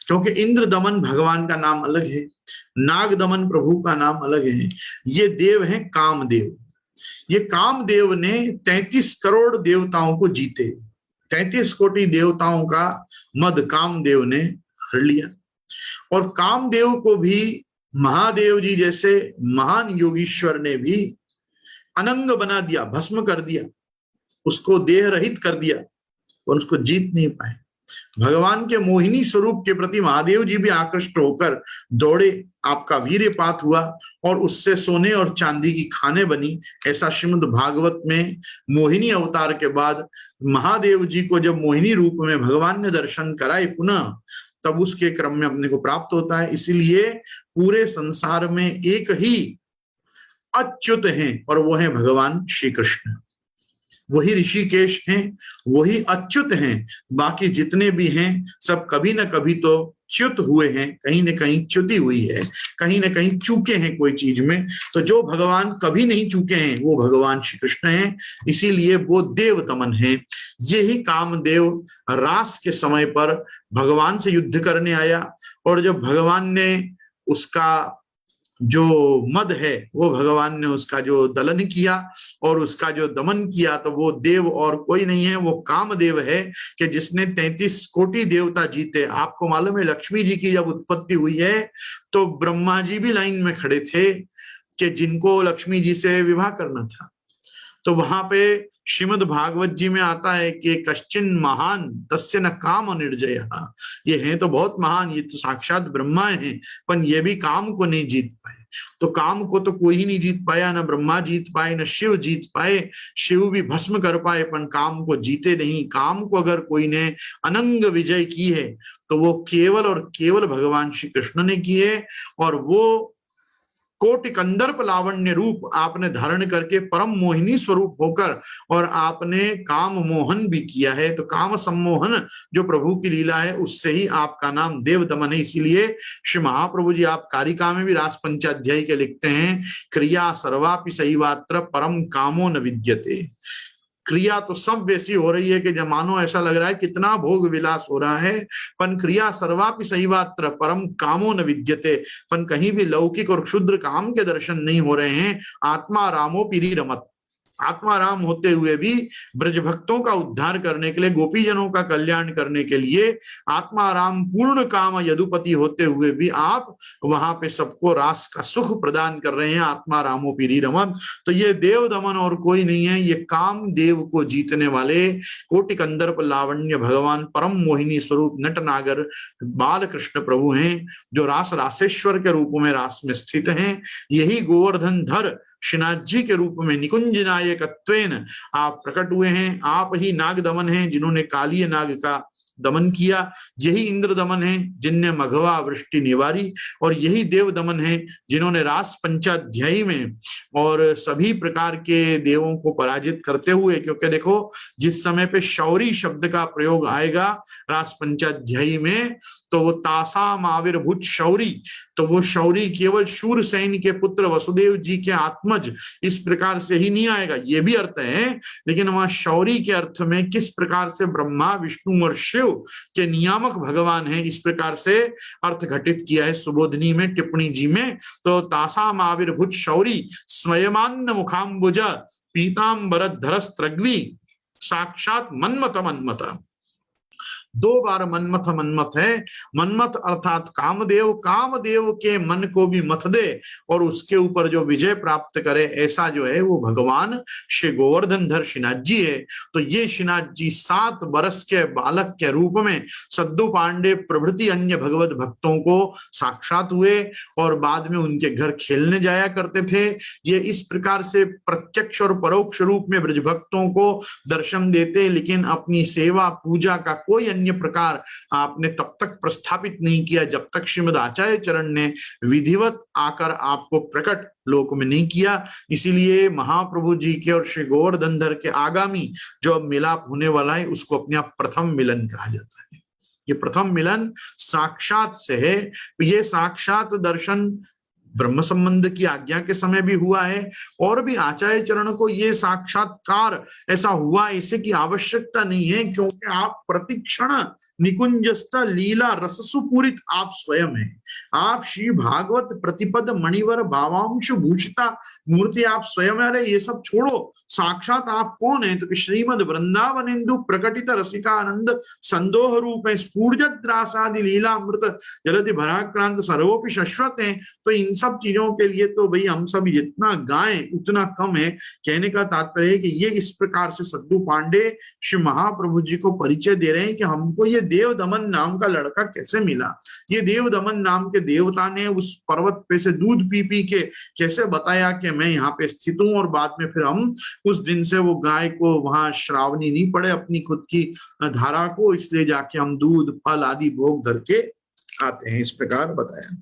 S1: क्योंकि इंद्र दमन भगवान का नाम अलग है, नाग दमन प्रभु का नाम अलग है। ये देव है कामदेव। ये कामदेव ने 33 करोड़ देवताओं को जीते, 33 कोटि देवताओं का मद कामदेव ने हर लिया। और कामदेव को भी महादेव जी जैसे महान योगीश्वर ने भी अनंग बना दिया, भस्म कर दिया, उसको देह रहित कर दिया, और उसको जीत नहीं पाए। भगवान के मोहिनी स्वरूप के प्रति महादेव जी भी आकृष्ट होकर दौड़े, आपका वीर्यपात हुआ और उससे सोने और चांदी की खाने बनी। ऐसा श्रीमद् भागवत में मोहिनी अवतार के बाद महादेव जी को जब मोहिनी रूप में भगवान ने दर्शन कराए पुनः, तब उसके क्रम में अपने को प्राप्त होता है। इसीलिए पूरे संसार में एक ही अच्युत हैं और वो है भगवान श्री कृष्ण। वही ऋषिकेश हैं, वही अच्युत हैं। बाकी जितने भी हैं सब कभी ना कभी तो च्युत हुए हैं, कहीं ना कहीं च्युति हुई है, कहीं ना कहीं चूके हैं कोई चीज में। तो जो भगवान कभी नहीं चूके हैं वो भगवान श्री कृष्ण हैं, इसीलिए वो देव दमन है। यही कामदेव रास के समय पर भगवान से युद्ध करने आया, और जब भगवान ने उसका जो मद है वो भगवान ने उसका जो दलन किया और उसका जो दमन किया, तो वो देव और कोई नहीं है, वो कामदेव है कि जिसने 33 कोटि देवता जीते। आपको मालूम है लक्ष्मी जी की जब उत्पत्ति हुई है तो ब्रह्मा जी भी लाइन में खड़े थे कि जिनको लक्ष्मी जी से विवाह करना था। तो वहां पे श्रीमद् भागवत जी में आता है कि कश्चिन महान तस्य न काम निर्जय। ये हैं तो बहुत महान, ये तो साक्षात ब्रह्मा हैं, पर ये भी काम को नहीं जीत पाए। तो काम को तो कोई ही नहीं जीत पाया, न ब्रह्मा जीत पाए, न शिव जीत पाए, शिव भी भस्म कर पाए पर काम को जीते नहीं। काम को अगर कोई ने अनंग विजय की है तो वो केवल और केवल भगवान श्री कृष्ण ने की है। और वो कोटि कंदर्प लावण्य रूप आपने धारण करके परम मोहिनी स्वरूप होकर और आपने काम मोहन भी किया है। तो काम सम्मोहन जो प्रभु की लीला है उससे ही आपका नाम देव दमन है। इसीलिए श्री महाप्रभु जी आप कारिका में भी रास पंचाध्याय के लिखते हैं, क्रिया सर्वापि सहीवात्र परम कामो न विद्यते। क्रिया तो सब वैसी हो रही है कि जब मानो ऐसा लग रहा है कितना भोग विलास हो रहा है, पर क्रिया सर्वापि सहीवात्र परम कामो न विद्यते, पर कहीं भी लौकिक और क्षुद्र काम के दर्शन नहीं हो रहे हैं। आत्मा रामो पीरी रमत, आत्मा राम होते हुए भी ब्रज भक्तों का उद्धार करने के लिए, गोपीजनों का कल्याण करने के लिए, आत्मा राम पूर्ण काम यदुपति होते हुए भी आप वहां पे सबको रास का सुख प्रदान कर रहे हैं। आत्मा रामो पीरी रमन, तो ये देव दमन और कोई नहीं है, ये काम देव को जीतने वाले कोटि कंदर्प लावण्य भगवान परम मोहिनी स्वरूप नट नागर बाल कृष्ण प्रभु हैं, जो रास रासेश्वर के रूप में रास में स्थित हैं। यही गोवर्धन धर श्रीनाथ जी के रूप में निकुंज नायकत्वेन आप प्रकट हुए हैं। आप ही नाग दमन हैं जिन्होंने कालिय नाग का दमन किया, यही इंद्र दमन है जिनने मघवा वृष्टि निवारी, और यही देव दमन है जिन्होंने रास पंचाध्यायी में और सभी प्रकार के देवों को पराजित करते हुए, क्योंकि देखो जिस समय पे शौरी शब्द का प्रयोग आएगा रास पंचाध्यायी में तो वो तासाम आविर्भूत शौरी, तो वो शौरी केवल शूरसेन के पुत्र वसुदेव जी के आत्मज इस प्रकार से ही नहीं आएगा, ये भी अर्थ है, लेकिन वहां शौरी के अर्थ में किस प्रकार से ब्रह्मा विष्णु और शिव के नियामक भगवान है इस प्रकार से अर्थ घटित किया है सुबोधनी में टिप्पणी जी में। तो तासाम आविर्भूत शौरी स्वयमान्न मुखाम्बुज पीतांबर धरस्त्रग्वी साक्षात मन्मथ मन्मथ। दो बार मन्मथ मन्मथ है, मन्मथ अर्थात कामदेव, कामदेव के मन को भी मथ दे और उसके ऊपर जो विजय प्राप्त करे, ऐसा जो है वो भगवान श्री गोवर्धन धर श्रीनाथ जी है। तो ये श्रीनाथ जी 7 बरस के बालक के रूप में सद्दू पांडे प्रभृति अन्य भगवत भक्तों को साक्षात हुए और बाद में उनके घर खेलने जाया करते थे। ये इस प्रकार से प्रत्यक्ष और परोक्ष रूप में ब्रज भक्तों को दर्शन देते, लेकिन अपनी सेवा पूजा का कोई अन्य प्रकार आपने तब तक प्रस्थापित नहीं किया जब तक श्रीमद आचार्य चरण ने विधिवत आकर आपको प्रकट लोक में नहीं किया। इसीलिए महाप्रभु जी के और श्री गोवर्धन धर के आगामी जो अब मिलाप होने वाला है उसको अपने आप प्रथम मिलन कहा जाता है। ये प्रथम मिलन साक्षात से है। ये साक्षात दर्शन ब्रह्म संबंध की आज्ञा के समय भी हुआ है और भी आचार्य चरण को ये साक्षात्कार ऐसा हुआ, इसे की आवश्यकता नहीं है, क्योंकि आप प्रतिक्षण निकुंजस्थ लीला रससुपूरित आप स्वयं हैं। आप श्री भागवत प्रतिपद मणिवर भावांश भूषिता मूर्ति आप स्वयं। अरे ये सब छोड़ो, साक्षात आप कौन है? तो श्रीमद वृंदावनेन्दु प्रकटित रसिकानंद संदोह रूप है, स्फूर्जद्रासादि लीला अमृत जलधि भराक्रांत सर्वोपि शाश्वत है। तो इन सब चीजों के लिए तो भाई हम सब जितना गाएं उतना कम है। कहने का तात्पर्य है कि ये इस प्रकार से सद्दू पांडे श्री महाप्रभु जी को परिचय दे रहे हैं कि हमको ये देव दमन नाम का लड़का कैसे मिला। ये देव दमन नाम के देवता ने उस पर्वत पे से दूध पी पी के कैसे बताया कि मैं यहाँ पे स्थित हूँ, और बाद में फिर हम उस दिन से वो गाय को वहां श्रावणी नहीं पड़े अपनी खुद की धारा को, इसलिए जाके हम दूध फल आदि भोग धर के आते हैं। इस प्रकार बताया।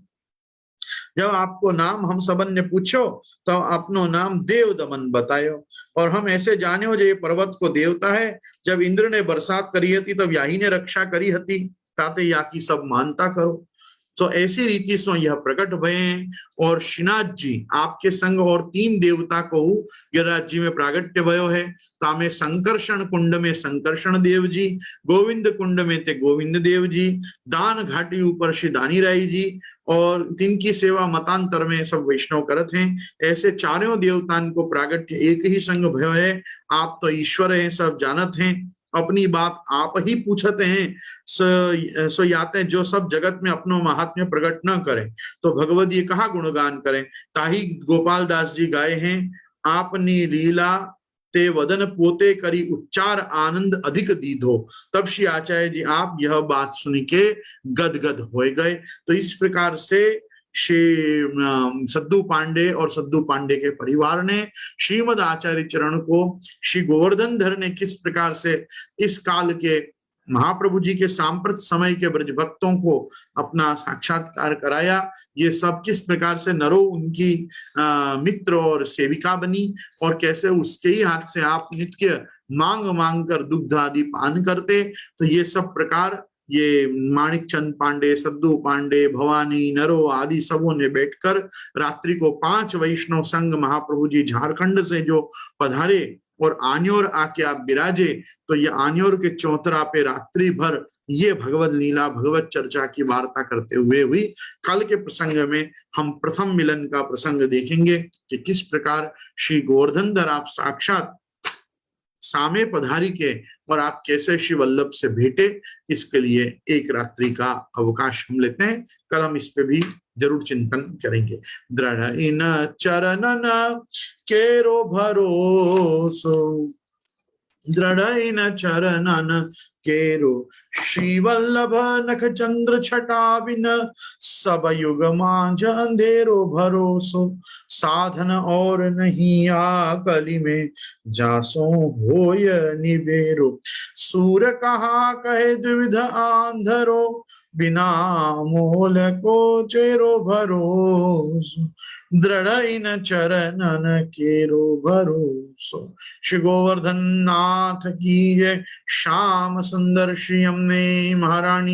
S1: जब आपको नाम हम सबन ने पूछो तो अपनो नाम देव दमन बतायो, और हम ऐसे जाने हो जो ये पर्वत को देवता है। जब इंद्र ने बरसात करी थी तब याही ने रक्षा करी हती, ताते या की सब मानता करो। तो ऐसी रीति से यह प्रकट भये और श्रीनाथ जी आपके संग और 3 देवता को गिरिराज जी में प्रागट्य भयो है। तामे संकर्षण कुंड में संकर्षण देव जी, गोविंद कुंड में ते गोविंद देव जी, दान घाटी ऊपर श्री दानी राय जी, और तिनकी सेवा मतांतर में सब वैष्णव करत हैं। ऐसे चारों देवतान को प्रागट्य एक ही संग भयो है। आप तो ईश्वर हैं, सब जानत हैं, अपनी बात आप ही पूछते हैं। सो याते जो सब जगत में अपनो महात्म्य प्रकट न करें तो भगवत ये कहा गुणगान करें। ताही गोपाल दास जी गाए हैं, आपनी लीला ते वदन पोते करी उच्चार आनंद अधिक दीधो। तब श्री आचार्य जी आप यह बात सुन के गदगद हो गए। तो इस प्रकार से श्री सद्दू पांडे और सद्दू पांडे के परिवार ने श्रीमद आचार्य चरण को श्री गोवर्धन धर ने किस प्रकार से इस काल के महाप्रभु जी के सांप्रत समय के ब्रज भक्तों को अपना साक्षात्कार कराया, ये सब किस प्रकार से नरो उनकी मित्र और सेविका बनी, और कैसे उसके ही हाथ से आप नित्य मांग मांग कर दुग्ध आदि पान करते। तो ये सब प्रकार ये माणिक चंद पांडे, सद्दू पांडे, भवानी, नरो आदि सबों ने बैठकर रात्रि को 5 वैष्णव संघ महाप्रभु जी झारखंड से जो पधारे और आन्योर आके आप विराजे, तो ये आन्योर के चौतरा पे रात्रि भर ये भगवत लीला भगवत चर्चा की वार्ता करते हुए हुई। कल के प्रसंग में हम प्रथम मिलन का प्रसंग देखेंगे कि किस प्रकार श्री गोवर्धन धर आप साक्षात सामे पधारी के और आप कैसे श्री वल्लभ से भेटे, इसके लिए एक रात्रि का अवकाश हम लेते हैं। कल हम इस पे भी जरूर चिंतन करेंगे। दृढ़ इन चरणन केरो भरोसो, दृढ़ इन चरणन केरो श्री वल्लभ नख चंद्र छटा बिन, सब युग मांझ अंधेरो भरोसो, साधन और नहीं आकली में जासो होय निबेरो, सूर कहा कहे द्विविध आंधरो, बिना मोल को चेरो भरोसो, दृढ़ इन चरणन केरो भरोसो। श्री गोवर्धन नाथ की जय। श्याम सुंदर श्री यमुने महारानी